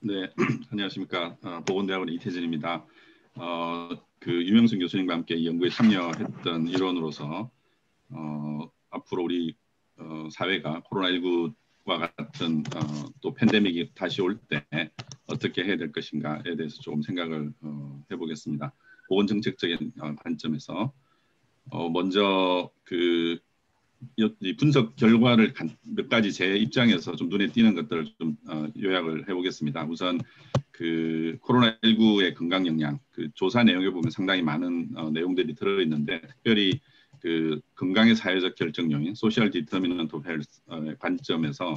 네, 안녕하십니까. 보건대학원 이태진입니다. 그 유명승 교수님과 함께 이 연구에 참여했던 일원으로서 앞으로 우리 사회가 코로나19와 같은 또 팬데믹이 다시 올 때 어떻게 해야 될 것인가에 대해서 조금 생각을 해보겠습니다. 보건정책적인 관점에서 먼저 이 분석 결과를 몇 가지 제 입장에서 좀 눈에 띄는 것들을 좀 요약을 해보겠습니다. 우선 그 코로나19의 건강 영향, 그 조사 내용에 보면 상당히 많은 내용들이 들어있는데 특별히 그 건강의 사회적 결정 요인, 소셜 디터미넌트 오브 헬스의 관점에서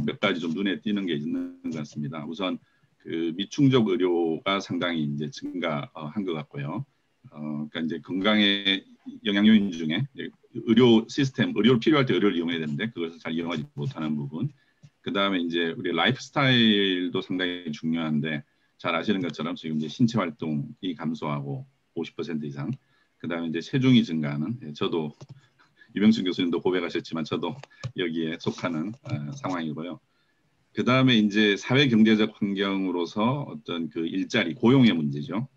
몇 가지 좀 눈에 띄는 게 있는 것 같습니다. 우선 그 미충족 의료가 상당히 이제 증가한 것 같고요. 그러니까 이제 건강의 영향 요인 중에 의료 시스템, 의료를 필요할 때 의료를 이용해야 되는데 그것을 잘 이용하지 못하는 부분, 그 다음에 이제 우리 라이프 스타일도 상당히 중요한데 잘 아시는 것처럼 지금 이제 신체 활동이 감소하고 50% 이상. 그 다음에 이제 체중이 증가하는. 저도 유병순 교수님도 고백하셨지만 저도 여기에 속하는 상황이고요. 그 다음에 이제 사회 경제적 환경으로서 어떤 그 일자리 고용의 문제죠.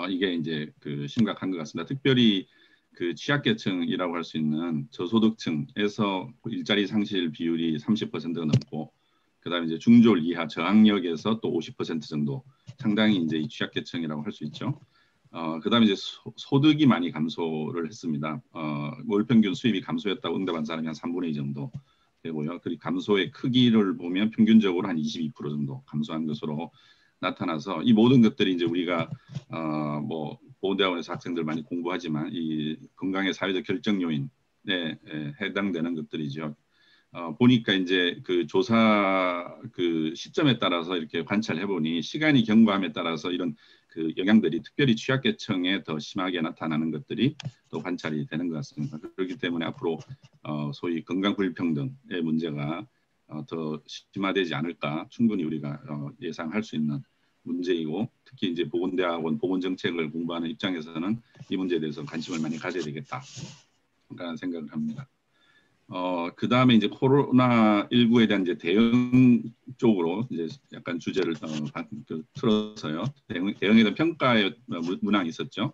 이게 이제 그 심각한 것 같습니다. 특별히 그 취약계층이라고 할 수 있는 저소득층에서 일자리 상실 비율이 30%가 넘고, 그다음에 이제 중졸 이하 저학력에서 또 50% 정도 상당히 이제 이 취약계층이라고 할 수 있죠. 그다음에 이제 소득이 많이 감소를 했습니다. 월 평균 수입이 감소했다고 응답한 사람이 한 3분의 2 정도 되고요. 그리고 감소의 크기를 보면 평균적으로 한 22% 정도 감소한 것으로 나타나서 이 모든 것들이 이제 우리가 뭐 보건대학원에서 학생들 많이 공부하지만 이 건강의 사회적 결정 요인에 해당되는 것들이죠. 보니까 이제 그 조사 그 시점에 따라서 이렇게 관찰해 보니 시간이 경과함에 따라서 이런 그 영향들이 특별히 취약계층에 더 심하게 나타나는 것들이 또 관찰이 되는 것 같습니다. 그렇기 때문에 앞으로 소위 건강 불평등의 문제가 더 심화되지 않을까 충분히 우리가 예상할 수 있는 문제이고, 특히 이제 보건대학원 보건정책을 공부하는 입장에서는 이 문제에 대해서 관심을 많이 가져야 되겠다라는 생각을 합니다. 그 다음에 이제 코로나19에 대한 이제 대응 쪽으로 이제 약간 주제를 틀어서요. 대응에 대한 평가의 문항이 있었죠.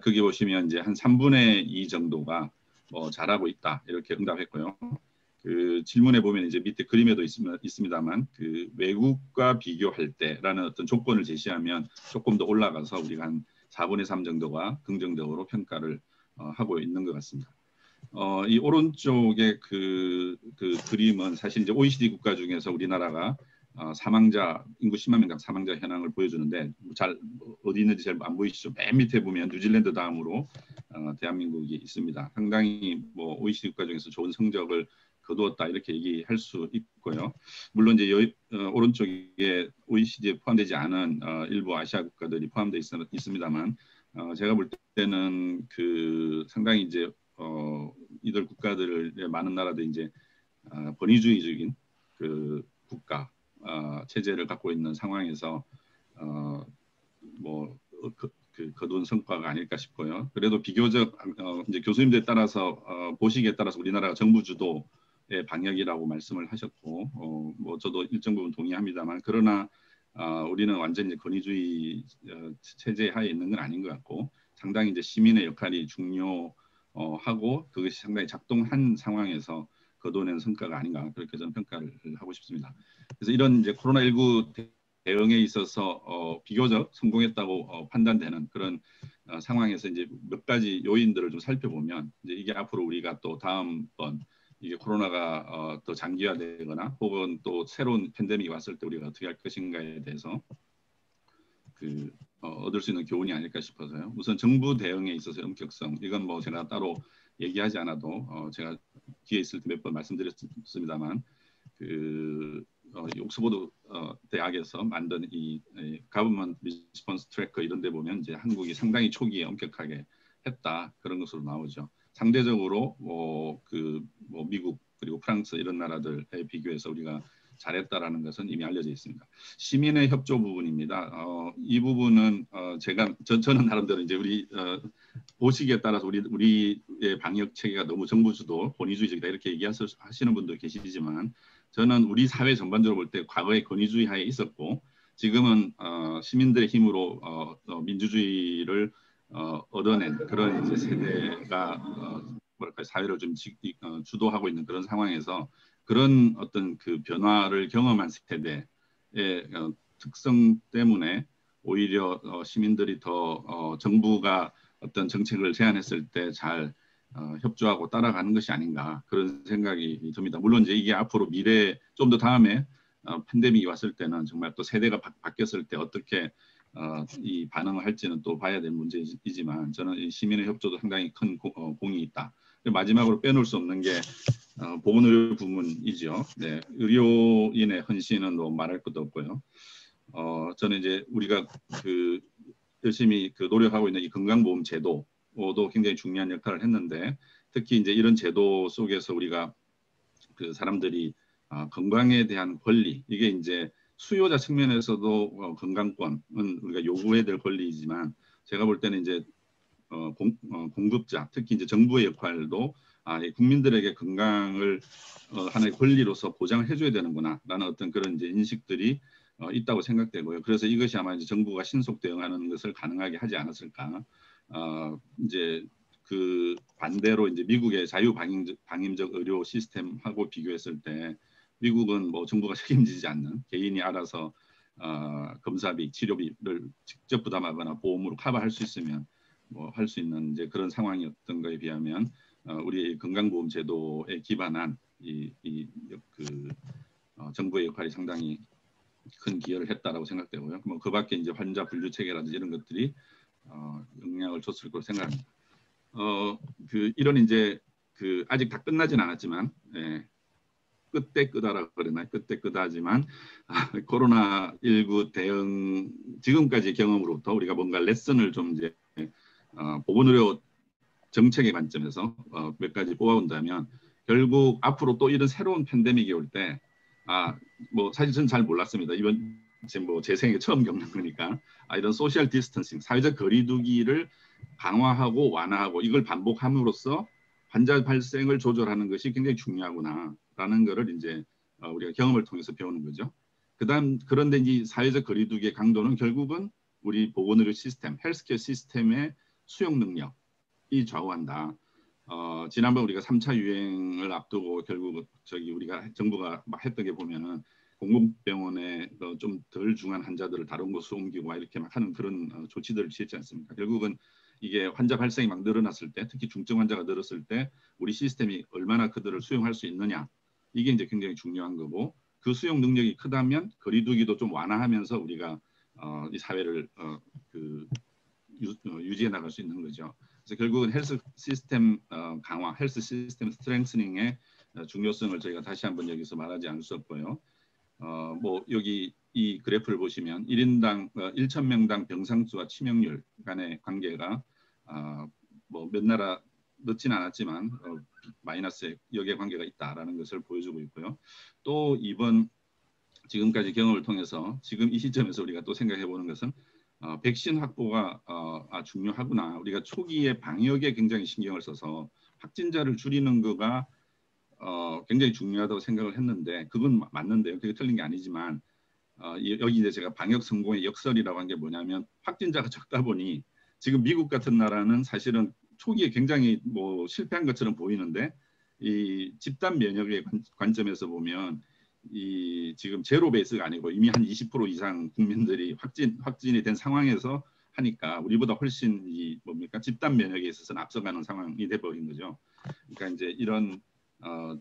거기 보시면 이제 한 3분의 2 정도가 잘하고 있다 이렇게 응답했고요. 그 질문에 보면 이제 밑에 그림에도 있습니다만 그 외국과 비교할 때라는 어떤 조건을 제시하면 조금 더 올라가서 우리가 한 4분의 3 정도가 긍정적으로 평가를 하고 있는 것 같습니다. 이 오른쪽의 그 그림은 사실 이제 OECD 국가 중에서 우리나라가 사망자 인구 10만 명당 사망자 현황을 보여주는데 잘 어디 있는지 잘 안 보이시죠? 맨 밑에 보면 뉴질랜드 다음으로 대한민국이 있습니다. 상당히 뭐 OECD 국가 중에서 좋은 성적을 거두었다 이렇게 얘기할 수 있고요. 물론 이제 오른쪽에 OECD에 포함되지 않은 일부 아시아 국가들이 포함되어 있습니다만 제가 볼 때는 그 상당히 이제 이들 국가들의 많은 나라들이 이제 권위주의적인 그 국가 체제를 갖고 있는 상황에서 그 거둔 성과가 아닐까 싶고요. 그래도 비교적 이제 교수님들에 따라서 보시기에 따라서 우리나라가 정부 주도의 방역이라고 말씀을 하셨고, 뭐 저도 일정 부분 동의합니다만, 그러나 우리는 완전히 권위주의 체제 하에 있는 건 아닌 것 같고, 상당히 이제 시민의 역할이 중요하고 그것이 상당히 작동한 상황에서 거둬낸 성과가 아닌가 그렇게 저는 평가를 하고 싶습니다. 그래서 이런 이제 코로나19 대응에 있어서 비교적 성공했다고 판단되는 그런 상황에서 이제 몇 가지 요인들을 좀 살펴보면 이제 이게 앞으로 우리가 또 다음번 이게 코로나가 더 장기화되거나 혹은 또 새로운 팬데믹이 왔을 때 우리가 어떻게 할 것인가에 대해서 얻을 수 있는 교훈이 아닐까 싶어서요. 우선 정부 대응에 있어서 엄격성, 이건 뭐 제가 따로 얘기하지 않아도 제가 뒤에 있을 때 몇 번 말씀드렸습니다만 옥스퍼드 대학에서 만든 이 Government Response Tracker 이런 데 보면 이제 한국이 상당히 초기에 엄격하게 했다 그런 것으로 나오죠. 상대적으로 미국 그리고 프랑스 이런 나라들에 비교해서 우리가 잘했다라는 것은 이미 알려져 있습니다. 시민의 협조 부분입니다. 이 부분은 저는 나름대로 이제 우리 보시기에 따라서 우리의 방역 체계가 너무 정부 주도 권위주의적이다 이렇게 얘기하시는 분도 계시지만 저는 우리 사회 전반적으로 볼 때 과거에 권위주의 하에 있었고 지금은 시민들의 힘으로 민주주의를 얻어낸 그런 이제 세대가 사회를 좀 주도하고 있는 그런 상황에서 그런 어떤 그 변화를 경험한 세대의 특성 때문에 오히려 시민들이 더 정부가 어떤 정책을 제안했을 때 잘 협조하고 따라가는 것이 아닌가 그런 생각이 듭니다. 물론 이제 이게 앞으로 미래 좀 더 다음에 팬데믹이 왔을 때는 정말 또 세대가 바뀌었을 때 어떻게 이 반응을 할지는 또 봐야 될 문제이지만 저는 이 시민의 협조도 상당히 큰 공이 있다. 마지막으로 빼놓을 수 없는 게 보건의료 부문이죠. 네, 의료인의 헌신은 뭐 말할 것도 없고요. 저는 이제 우리가 열심히 노력하고 있는 이 건강보험 제도도 굉장히 중요한 역할을 했는데 특히 이제 이런 제도 속에서 우리가 사람들이 건강에 대한 권리, 이게 이제 수요자 측면에서도 건강권은 우리가 요구해야 될 권리이지만 제가 볼 때는 이제 공급자, 특히 이제 정부의 역할도 국민들에게 건강을 하나의 권리로서 보장을 해줘야 되는구나라는 어떤 그런 이제 인식들이 있다고 생각되고요. 그래서 이것이 아마 이제 정부가 신속 대응하는 것을 가능하게 하지 않았을까. 이제 그 반대로 이제 미국의 자유방임적 의료 시스템하고 비교했을 때 미국은 뭐 정부가 책임지지 않는 개인이 알아서 검사비, 치료비를 직접 부담하거나 보험으로 커버할 수 있으면 뭐 할 수 있는 이제 그런 상황이었던 거에 비하면 우리 건강보험 제도에 기반한 정부의 역할이 상당히 큰 기여를 했다라고 생각되고요. 뭐 그밖에 이제 환자 분류 체계라든지 이런 것들이 영향을 줬을 거로 생각합니다. 이런 이제 아직 다 끝나진 않았지만 끝에 끄다라고 그러나요? 끝에 끄다지만 코로나19 대응 지금까지 경험으로부터 우리가 뭔가 레슨을 좀 이제 보건의료 정책의 관점에서 몇 가지 뽑아본다면 결국 앞으로 또 이런 새로운 팬데믹이 올 때 뭐 사실 저는 잘 몰랐습니다. 이번 지금 뭐 제 생에 처음 겪는 거니까 이런 소셜 디스턴싱, 사회적 거리두기를 강화하고 완화하고 이걸 반복함으로써 환자 발생을 조절하는 것이 굉장히 중요하구나라는 것을 이제 우리가 경험을 통해서 배우는 거죠. 그런데 이 사회적 거리두기의 강도는 결국은 우리 보건의료 시스템, 헬스케어 시스템의 수용 능력이 좌우한다. 지난번 우리가 3차 유행을 앞두고 결국 우리가 정부가 막 했던 게 보면은 공공병원에 좀 덜 중한 환자들을 다른 곳으로 옮기고 이렇게 막 하는 그런 조치들을 취했지 않습니까? 결국은 이게 환자 발생이 막 늘어났을 때, 특히 중증 환자가 늘었을 때 우리 시스템이 얼마나 그들을 수용할 수 있느냐, 이게 이제 굉장히 중요한 거고, 그 수용 능력이 크다면 거리두기도 좀 완화하면서 우리가 이 사회를 유지해 나갈 수 있는 거죠. 그래서 결국은 헬스 시스템 강화, 헬스 시스템 스트렝스닝의 중요성을 저희가 다시 한번 여기서 말하지 않을 수 없고요. 뭐 여기 이 그래프를 보시면 1인당 1,000명당 병상수와 치명률 간의 관계가 뭐 몇 나라 넣지는 않았지만 마이너스의 역의 관계가 있다라는 것을 보여주고 있고요. 또 이번 지금까지 경험을 통해서 지금 이 시점에서 우리가 또 생각해 보는 것은 백신 확보가 중요하구나. 우리가 초기에 방역에 굉장히 신경을 써서 확진자를 줄이는 거가 굉장히 중요하다고 생각을 했는데 그건 맞는데요. 그게 틀린 게 아니지만 여기 이제 제가 방역 성공의 역설이라고 한 게 뭐냐면 확진자가 적다 보니 지금 미국 같은 나라는 사실은 초기에 굉장히 뭐 실패한 것처럼 보이는데 이 집단 면역의 관점에서 보면 이 지금 제로 베이스가 아니고 이미 한 20% 이상 국민들이 확진이 된 상황에서 하니까 우리보다 훨씬 이 뭡니까 집단 면역에 있어서는 앞서가는 상황이 돼 버린 거죠. 그러니까 이제 이런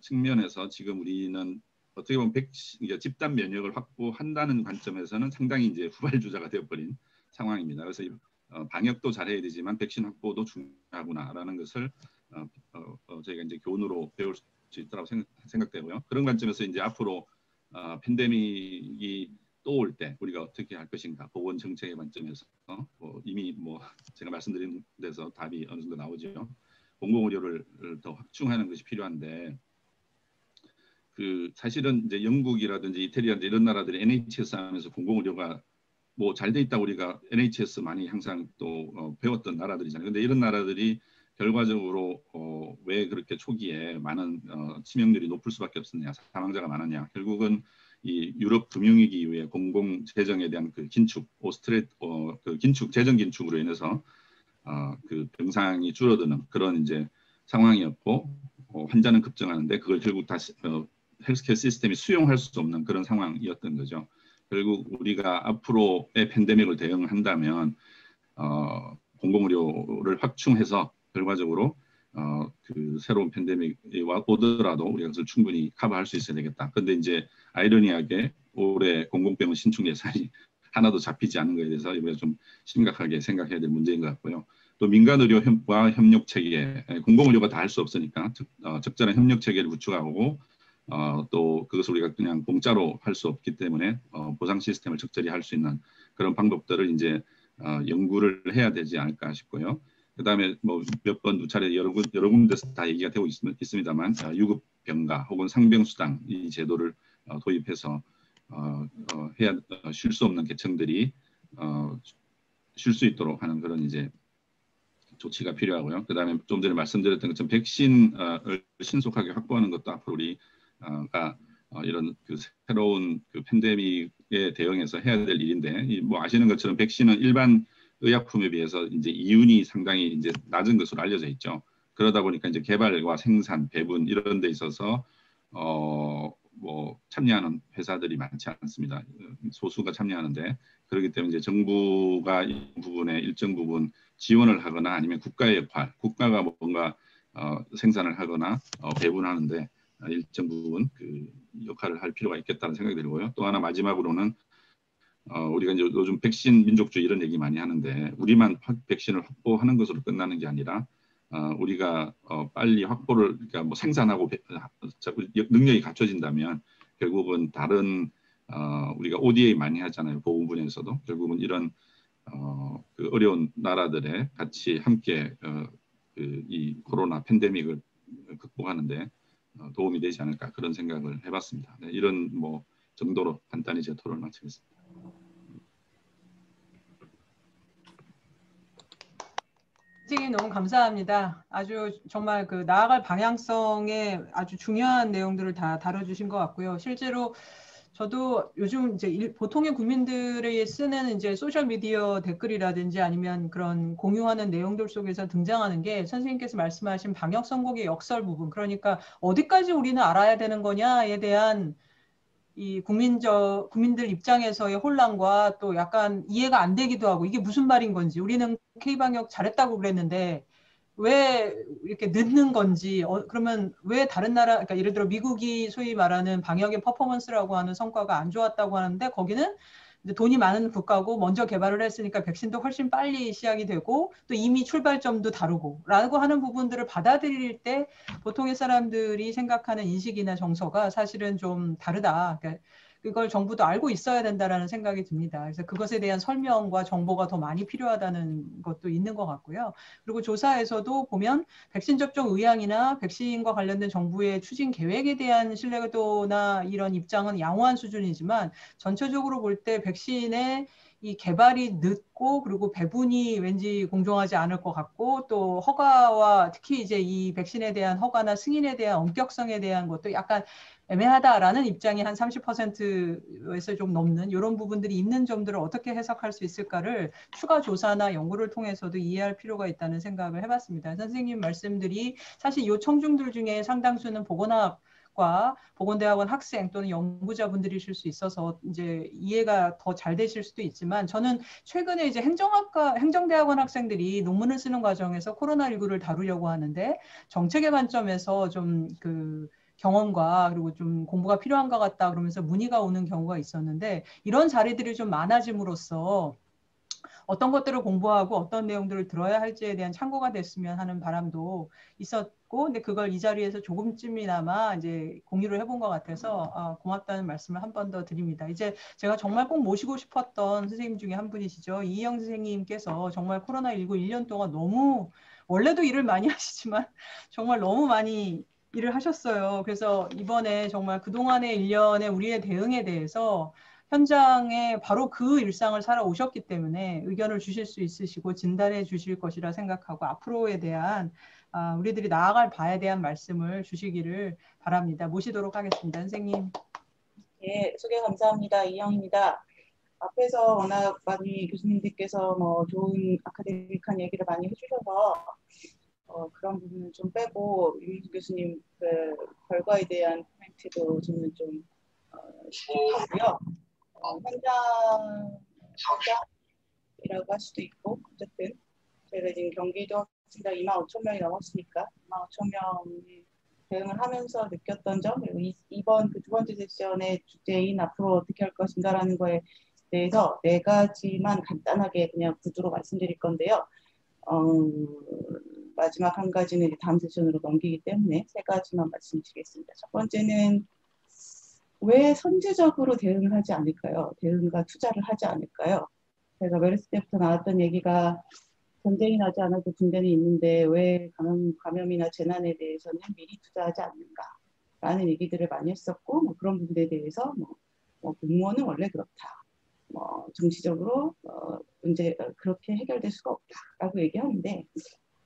측면에서 지금 우리는 어떻게 보면 집단 면역을 확보한다는 관점에서는 상당히 이제 후발주자가 되어버린 상황입니다. 그래서 방역도 잘해야 되지만 백신 확보도 중요하구나라는 것을 저희가 이제 교훈으로 배울 수 있다고 생각되고요. 그런 관점에서 이제 앞으로 팬데믹이 또 올 때 우리가 어떻게 할 것인가 보건 정책의 관점에서 이미 뭐 제가 말씀드린 데서 답이 어느 정도 나오죠. 공공의료를 더 확충하는 것이 필요한데 사실은 이제 영국이라든지 이태리라든지 이런 나라들이 NHS 하면서 공공의료가 뭐 잘 돼 있다 우리가 NHS 많이 항상 또 배웠던 나라들이잖아요. 근데 이런 나라들이 결과적으로 왜 그렇게 초기에 많은 치명률이 높을 수밖에 없었냐, 사망자가 많았냐. 결국은 이 유럽 금융위기 이후에 공공 재정에 대한 그 긴축, 재정 긴축으로 인해서 그 병상이 줄어드는 그런 이제 상황이었고 환자는 급증하는데 그걸 결국 다시 헬스케어 시스템이 수용할 수 없는 그런 상황이었던 거죠. 결국 우리가 앞으로의 팬데믹을 대응한다면 공공의료를 확충해서 결과적으로 그 새로운 팬데믹이 오더라도 우리가 그것을 충분히 커버할 수 있어야 되겠다. 그런데 이제 아이러니하게 올해 공공병원 신축 예산이 하나도 잡히지 않는 것에 대해서 이번에 좀 심각하게 생각해야 될 문제인 것 같고요. 또 민간의료와 협력 체계, 공공의료가 다 할 수 없으니까 적절한 협력 체계를 구축하고 또 그것을 우리가 그냥 공짜로 할 수 없기 때문에 보상 시스템을 적절히 할 수 있는 그런 방법들을 이제 연구를 해야 되지 않을까 싶고요. 그다음에 뭐 몇 번 두 차례 여러 군데서 다 얘기가 되고 있습니다만 유급 병가 혹은 상병수당 이 제도를 도입해서 쉴 수 없는 계층들이 쉴 수 있도록 하는 그런 이제 조치가 필요하고요. 그다음에 좀 전에 말씀드렸던 것처럼 백신을 신속하게 확보하는 것도 앞으로 우리가 이런 그 새로운 그 팬데믹에 대응해서 해야 될 일인데, 뭐 아시는 것처럼 백신은 일반 의약품에 비해서 이제 이윤이 상당히 이제 낮은 것으로 알려져 있죠. 그러다 보니까 이제 개발과 생산, 배분 이런 데 있어서 뭐 참여하는 회사들이 많지 않습니다. 소수가 참여하는데, 그렇기 때문에 이제 정부가 이 부분에 일정 부분 지원을 하거나 아니면 국가의 역할, 국가가 뭔가 생산을 하거나 배분하는데 일정 부분 그 역할을 할 필요가 있겠다는 생각이 들고요. 또 하나 마지막으로는 우리가 이제 요즘 백신 민족주의 이런 얘기 많이 하는데, 우리만 백신을 확보하는 것으로 끝나는 게 아니라 우리가 빨리 확보를, 그러니까 뭐 생산하고 능력이 갖춰진다면 결국은 다른 우리가 ODA 많이 하잖아요. 보건 분야에서도 결국은 이런 그 어려운 나라들에 같이 함께 이 코로나 팬데믹을 극복하는데 도움이 되지 않을까, 그런 생각을 해봤습니다. 네, 이런 뭐 정도로 간단히 제 토론을 마치겠습니다. 선생님 너무 감사합니다. 아주 정말 그 나아갈 방향성에 아주 중요한 내용들을 다 다뤄주신 것 같고요. 실제로 저도 요즘 이제 보통의 국민들이 쓰는 이제 소셜 미디어 댓글이라든지 아니면 그런 공유하는 내용들 속에서 등장하는 게 선생님께서 말씀하신 방역 성공의 역설 부분, 그러니까 어디까지 우리는 알아야 되는 거냐에 대한 이 국민들 입장에서의 혼란과 또 약간 이해가 안 되기도 하고, 이게 무슨 말인 건지, 우리는 K방역 잘했다고 그랬는데 왜 이렇게 늦는 건지, 그러면 왜 다른 나라, 그러니까 예를 들어 미국이 소위 말하는 방역의 퍼포먼스라고 하는 성과가 안 좋았다고 하는데, 거기는 돈이 많은 국가고 먼저 개발을 했으니까 백신도 훨씬 빨리 시작이 되고 또 이미 출발점도 다르고 라고 하는 부분들을 받아들일 때 보통의 사람들이 생각하는 인식이나 정서가 사실은 좀 다르다. 그러니까 그걸 정부도 알고 있어야 된다라는 생각이 듭니다. 그래서 그것에 대한 설명과 정보가 더 많이 필요하다는 것도 있는 것 같고요. 그리고 조사에서도 보면 백신 접종 의향이나 백신과 관련된 정부의 추진 계획에 대한 신뢰도나 이런 입장은 양호한 수준이지만, 전체적으로 볼 때 백신의 이 개발이 늦고 그리고 배분이 왠지 공정하지 않을 것 같고, 또 허가와 특히 이제 이 백신에 대한 허가나 승인에 대한 엄격성에 대한 것도 약간 애매하다라는 입장이 한 30%에서 좀 넘는 이런 부분들이 있는 점들을 어떻게 해석할 수 있을까를 추가 조사나 연구를 통해서도 이해할 필요가 있다는 생각을 해봤습니다. 선생님 말씀들이 사실 이 청중들 중에 상당수는 보건학과 보건대학원 학생 또는 연구자분들이실 수 있어서 이제 이해가 더 잘 되실 수도 있지만, 저는 최근에 이제 행정대학원 학생들이 논문을 쓰는 과정에서 코로나19를 다루려고 하는데 정책의 관점에서 좀 그 경험과 그리고 좀 공부가 필요한 것 같다 그러면서 문의가 오는 경우가 있었는데, 이런 자리들이 좀 많아짐으로써 어떤 것들을 공부하고 어떤 내용들을 들어야 할지에 대한 참고가 됐으면 하는 바람도 있었고, 근데 그걸 이 자리에서 조금쯤이나마 이제 공유를 해본 것 같아서 고맙다는 말씀을 한 번 더 드립니다. 이제 제가 정말 꼭 모시고 싶었던 선생님 중에 한 분이시죠. 이희영 선생님께서 정말 코로나19 1년 동안 너무, 원래도 일을 많이 하시지만 정말 너무 많이 일을 하셨어요. 그래서 이번에 정말 그동안의 1년의 우리의 대응에 대해서 현장에 바로 그 일상을 살아오셨기 때문에 의견을 주실 수 있으시고 진단해 주실 것이라 생각하고, 앞으로에 대한 우리들이 나아갈 바에 대한 말씀을 주시기를 바랍니다. 모시도록 하겠습니다. 선생님. 예, 소개 감사합니다. 이영입니다. 앞에서 워낙 많이 교수님들께서 뭐 좋은 아카데믹한 얘기를 많이 해주셔서 그런 부분은 좀 빼고 유민수 교수님 그 결과에 대한 코멘트도 저는 좀 시작하고요. 현장이라고 할 수도 있고, 어쨌든 저희가 지금 경기도 확진자 25,000명이 넘었으니까 25,000명이 대응을 하면서 느꼈던 점, 그리고 이번 그 두 번째 세션의 주제인 앞으로 어떻게 할 것인가라는 거에 대해서 4가지만 간단하게 그냥 구두로 말씀드릴 건데요. 마지막 한 가지는 다음 세션으로 넘기기 때문에 3가지만 말씀드리겠습니다. 첫 번째는 왜 선제적으로 대응을 하지 않을까요? 대응과 투자를 하지 않을까요? 제가 메르스 때부터 나왔던 얘기가 전쟁이 나지 않아도 군대는 있는데 왜 감염이나 재난에 대해서는 미리 투자하지 않는가? 라는 얘기들을 많이 했었고, 뭐 그런 부분에 대해서 뭐 공무원은 원래 그렇다. 뭐 정치적으로 문제 그렇게 해결될 수가 없다라고 얘기하는데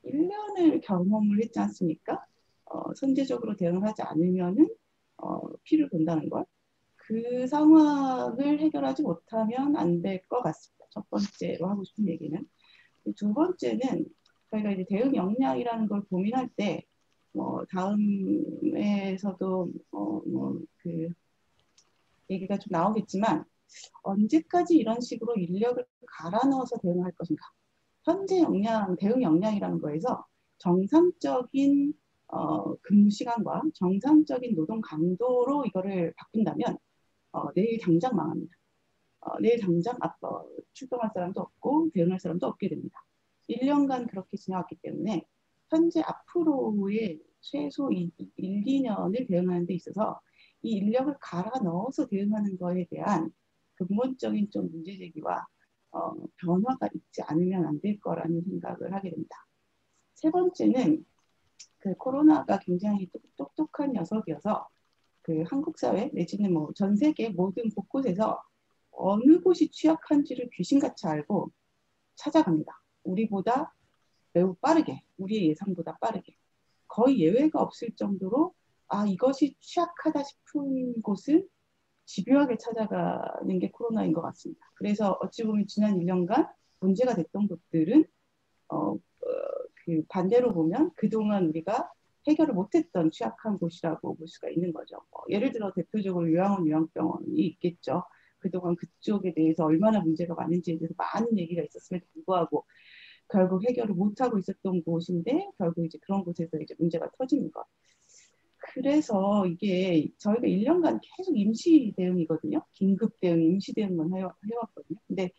1년을 경험을 했지 않습니까? 선제적으로 대응을 하지 않으면은 피를 본다는 걸. 그 상황을 해결하지 못하면 안 될 것 같습니다. 첫 번째로 하고 싶은 얘기는. 두 번째는 저희가 이제 대응 역량이라는 걸 고민할 때 뭐 다음에서도 그 얘기가 좀 나오겠지만 언제까지 이런 식으로 인력을 갈아 넣어서 대응할 것인가. 현재 역량, 대응 역량이라는 거에서 정상적인 근무 시간과 정상적인 노동 강도로 이거를 바꾼다면 내일 당장 망합니다. 내일 당장 출동할 사람도 없고 대응할 사람도 없게 됩니다. 1년간 그렇게 지나왔기 때문에 현재 앞으로의 최소 1, 2년을 대응하는 데 있어서 이 인력을 갈아 넣어서 대응하는 것에 대한 근본적인 좀 문제 제기와 변화가 있지 않으면 안 될 거라는 생각을 하게 됩니다. 세 번째는 그 코로나가 굉장히 똑똑한 녀석이어서 그 한국 사회 내지는 뭐 전 세계 모든 곳곳에서 어느 곳이 취약한지를 귀신같이 알고 찾아갑니다. 우리보다 매우 빠르게, 우리의 예상보다 빠르게. 거의 예외가 없을 정도로 이것이 취약하다 싶은 곳을 집요하게 찾아가는 게 코로나인 것 같습니다. 그래서 어찌 보면 지난 1년간 문제가 됐던 곳들은 그 반대로 보면 그동안 우리가 해결을 못했던 취약한 곳이라고 볼 수가 있는 거죠. 예를 들어 대표적으로 요양원 요양병원이 있겠죠. 그동안 그쪽에 대해서 얼마나 문제가 많은지에 대해서 많은 얘기가 있었음에도 불구하고 결국 해결을 못하고 있었던 곳인데 결국 이제 그런 곳에서 이제 문제가 터지는 것. 그래서 이게 저희가 1년간 계속 임시 대응이거든요. 긴급 대응, 임시 대응만 해왔거든요. 근데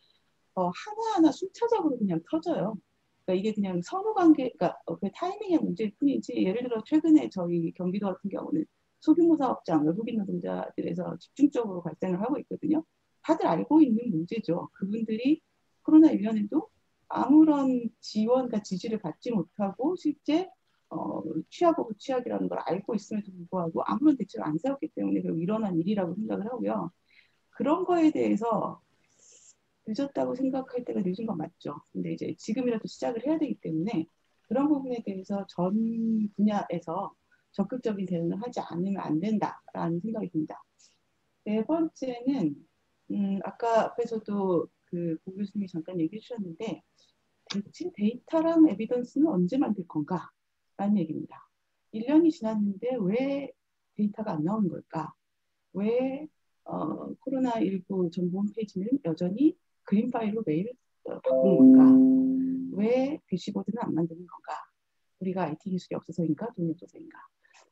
하나하나 순차적으로 그냥 터져요. 그러니까 이게 그냥 선후관계, 그러니까 그 타이밍의 문제일 뿐이지. 예를 들어 최근에 저희 경기도 같은 경우는 소규모 사업장, 외국인 노동자들에서 집중적으로 발생을 하고 있거든요. 다들 알고 있는 문제죠. 그분들이 코로나 1년에도 아무런 지원과 지지를 받지 못하고 실제 취약하고 취약이라는 걸 알고 있음에도 불구하고 아무런 대책을 안 세웠기 때문에 결국 일어난 일이라고 생각을 하고요. 그런 거에 대해서 늦었다고 생각할 때가 늦은 건 맞죠. 근데 이제 지금이라도 시작을 해야 되기 때문에 그런 부분에 대해서 전 분야에서 적극적인 대응을 하지 않으면 안 된다라는 생각이 듭니다. 네 번째는 아까 앞에서도 그 고 교수님이 잠깐 얘기해 주셨는데 대체 데이터랑 에비던스는 언제 만들 건가? 라는 얘기입니다. 1년이 지났는데 왜 데이터가 안 나오는 걸까? 왜 코로나19 정보 홈페이지는 여전히 그린 파일로 매일 바꾸는 걸까? 왜 대시보드는 안 만드는 건가? 우리가 IT 기술이 없어서인가? 돈이 없어서인가?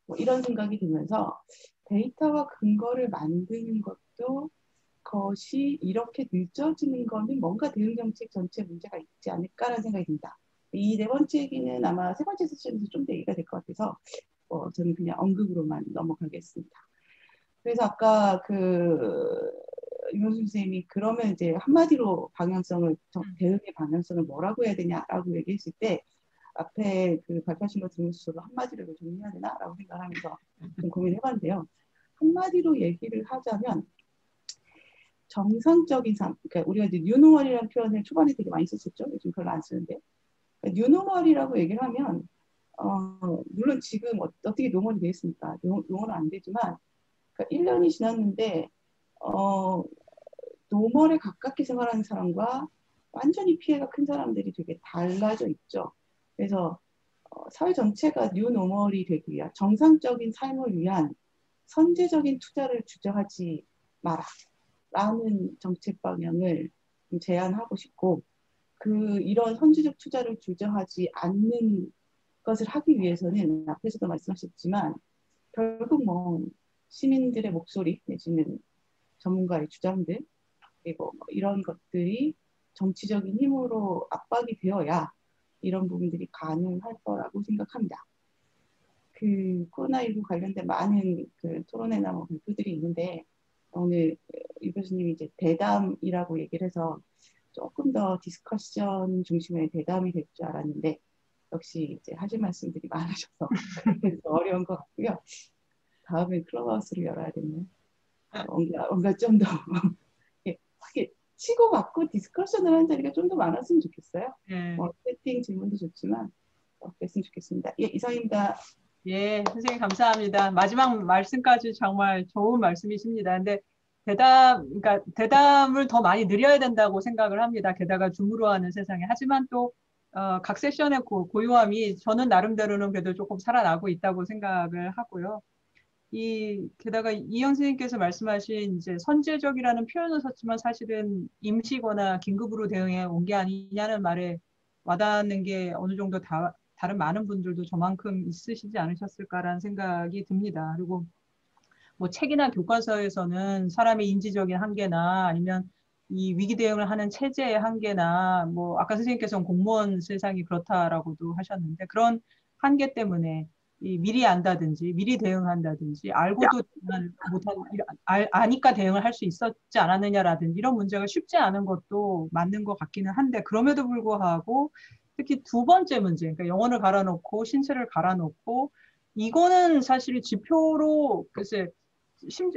뭐 이런 생각이 들면서 데이터와 근거를 만드는 것도 것이 이렇게 늦어지는 거는 뭔가 대응 정책 전체 문제가 있지 않을까라는 생각이 듭니다. 이 네 번째 얘기는 아마 세 번째 세션에서 좀 더 얘기가 될 것 같아서 저는 그냥 언급으로만 넘어가겠습니다. 그래서 아까 윤호준 선생님이 그러면 이제 한마디로 방향성을 대응의 방향성을 뭐라고 해야 되냐라고 얘기했을 때 앞에 그 발표하신 거 들으면서 저도 한마디로 정리해야 되나라고 생각하면서 좀 고민해봤는데요. 한마디로 얘기를 하자면 정상적인 삶, 그러니까 우리가 이제 뉴노멀이라는 표현을 초반에 되게 많이 썼었죠. 요즘 별로 안 쓰는데 뉴노멀이라고 얘기를 하면 물론 지금 어떻게 노멀이 되겠습니까? 용어는 안 되지만 그러니까 1년이 지났는데 노멀에 가깝게 생활하는 사람과 완전히 피해가 큰 사람들이 되게 달라져 있죠. 그래서 사회 전체가 뉴노멀이 되기 위한 정상적인 삶을 위한 선제적인 투자를 주저하지 마라 라는 정책 방향을 제안하고 싶고 이런 선제적 투자를 주저하지 않는 것을 하기 위해서는 앞에서도 말씀하셨지만 결국 뭐 시민들의 목소리 내지는 전문가의 주장들 그리고 뭐 이런 것들이 정치적인 힘으로 압박이 되어야 이런 부분들이 가능할 거라고 생각합니다. 코로나19 관련된 많은 토론회나 뭐 발표들이 있는데 오늘 유 교수님이 이제 대담이라고 얘기를 해서 조금 더 디스커션 중심의 대담이 될 줄 알았는데 역시 이제 하실 말씀들이 많으셔서 그래서 어려운 것 같고요. 다음에 클럽하우스를 열어야겠네. 뭔가 좀 더 확실히 치고 받고 디스커션을 하는 자리가 좀 더 많았으면 좋겠어요. 네. 채팅 질문도 좋지만 그랬으면 좋겠습니다. 예, 이상입니다. 예, 선생님 감사합니다. 마지막 말씀까지 정말 좋은 말씀이십니다. 근데 그러니까 대담을 더 많이 늘려야 된다고 생각을 합니다. 게다가 줌으로 하는 세상에. 하지만 또 각 세션의 고요함이 저는 나름대로는 그래도 조금 살아나고 있다고 생각을 하고요. 게다가 이영 선생님께서 말씀하신 이제 선제적이라는 표현을 썼지만 사실은 임시거나 긴급으로 대응해 온 게 아니냐는 말에 와닿는 게 어느 정도 다른 많은 분들도 저만큼 있으시지 않으셨을까라는 생각이 듭니다. 그리고 뭐 책이나 교과서에서는 사람의 인지적인 한계나 아니면 이 위기 대응을 하는 체제의 한계나 뭐 아까 선생님께서는 공무원 세상이 그렇다라고도 하셨는데 그런 한계 때문에 미리 안다든지 미리 대응한다든지 알고도 아니까 대응을 할 수 있었지 않았느냐라든지 이런 문제가 쉽지 않은 것도 맞는 것 같기는 한데 그럼에도 불구하고 특히 두 번째 문제, 그러니까 영혼을 갈아놓고 신체를 갈아놓고 이거는 사실 지표로 글쎄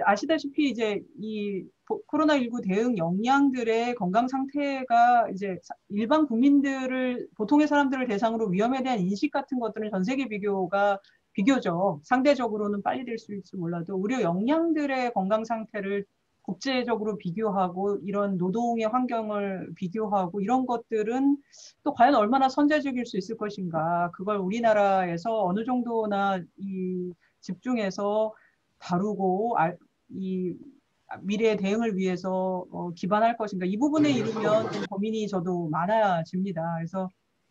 아시다시피 이제 이 코로나19 대응 역량들의 건강 상태가 이제 일반 국민들을 보통의 사람들을 대상으로 위험에 대한 인식 같은 것들은 전 세계 비교적 상대적으로는 빨리 될 수 있을지 몰라도 의료 역량들의 건강 상태를 국제적으로 비교하고 이런 노동의 환경을 비교하고 이런 것들은 또 과연 얼마나 선제적일 수 있을 것인가 그걸 우리나라에서 어느 정도나 집중해서 다루고 이 미래의 대응을 위해서 기반할 것인가 이 부분에 이르면 좀 고민이 저도 많아집니다. 그래서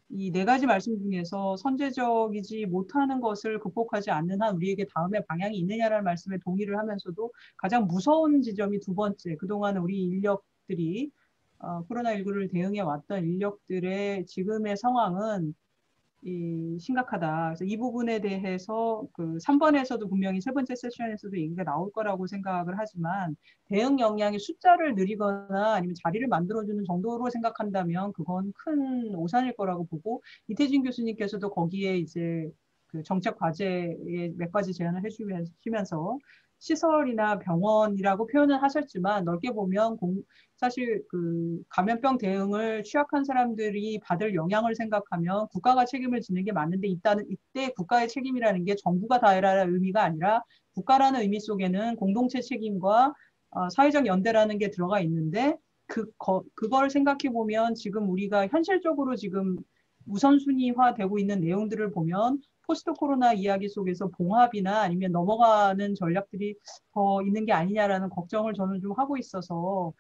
이 네 가지 말씀 중에서 선제적이지 못하는 것을 극복하지 않는 한 우리에게 다음에 방향이 있느냐라는 말씀에 동의를 하면서도 가장 무서운 지점이 두 번째 그동안 우리 인력들이 코로나19를 대응해 왔던 인력들의 지금의 상황은 심각하다. 그래서 이 부분에 대해서 그 3번에서도 분명히 세 번째 세션에서도 얘기가 나올 거라고 생각을 하지만 대응 역량의 숫자를 늘리거나 아니면 자리를 만들어주는 정도로 생각한다면 그건 큰 오산일 거라고 보고 이태진 교수님께서도 거기에 이제 그 정책 과제에 몇 가지 제안을 해주시면서 시설이나 병원이라고 표현을 하셨지만 넓게 보면 사실 그 감염병 대응을 취약한 사람들이 받을 영향을 생각하면 국가가 책임을 지는 게 맞는데 이때 국가의 책임이라는 게 정부가 다 해라라는 의미가 아니라 국가라는 의미 속에는 공동체 책임과 사회적 연대라는 게 들어가 있는데 그걸 생각해 보면 지금 우리가 현실적으로 지금 우선순위화되고 있는 내용들을 보면 포스트 코로나 이야기 속에서 봉합이나 아니면 넘어가는 전략들이 더 있는 게 아니냐라는 걱정을 저는 좀 하고 있어서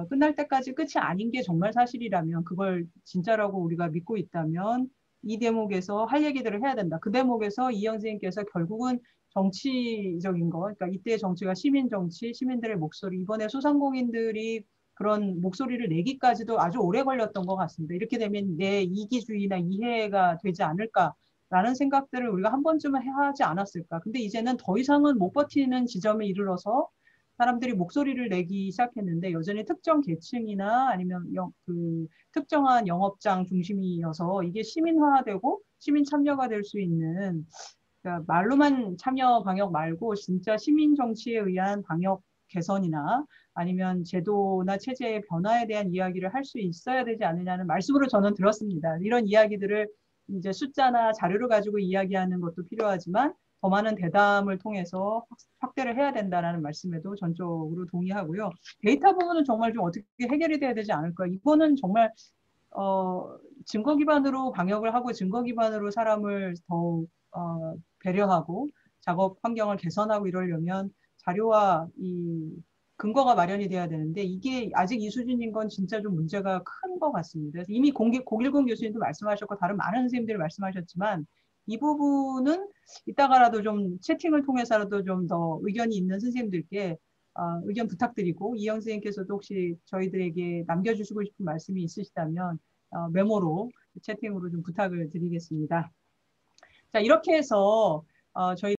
끝날 때까지 끝이 아닌 게 정말 사실이라면 그걸 진짜라고 우리가 믿고 있다면 이 대목에서 할 얘기들을 해야 된다. 그 대목에서 이영 선생님께서 결국은 정치적인 거, 그러니까 이때의 정치가 시민 정치, 시민들의 목소리, 이번에 소상공인들이 그런 목소리를 내기까지도 아주 오래 걸렸던 것 같습니다. 이렇게 되면 내 이기주의나 이해가 되지 않을까라는 생각들을 우리가 한 번쯤은 해야 하지 않았을까. 근데 이제는 더 이상은 못 버티는 지점에 이르러서 사람들이 목소리를 내기 시작했는데 여전히 특정 계층이나 아니면 특정한 영업장 중심이어서 이게 시민화되고 시민 참여가 될 수 있는 그러니까 말로만 참여 방역 말고 진짜 시민 정치에 의한 방역 개선이나 아니면 제도나 체제의 변화에 대한 이야기를 할 수 있어야 되지 않느냐는 말씀으로 저는 들었습니다. 이런 이야기들을 이제 숫자나 자료를 가지고 이야기하는 것도 필요하지만 더 많은 대담을 통해서 확대를 해야 된다는 말씀에도 전적으로 동의하고요. 데이터 부분은 정말 좀 어떻게 해결이 돼야 되지 않을까. 이거는 정말 증거 기반으로 방역을 하고 증거 기반으로 사람을 더 배려하고 작업 환경을 개선하고 이러려면 자료와 이 근거가 마련이 돼야 되는데 이게 아직 이 수준인 건 진짜 좀 문제가 큰 것 같습니다. 이미 고길공 교수님도 말씀하셨고 다른 많은 선생님들이 말씀하셨지만 이 부분은 이따가라도 좀 채팅을 통해서라도 좀 더 의견이 있는 선생님들께 의견 부탁드리고 이영 선생님께서도 혹시 저희들에게 남겨주시고 싶은 말씀이 있으시다면 메모로 채팅으로 좀 부탁을 드리겠습니다. 자, 이렇게 해서 저희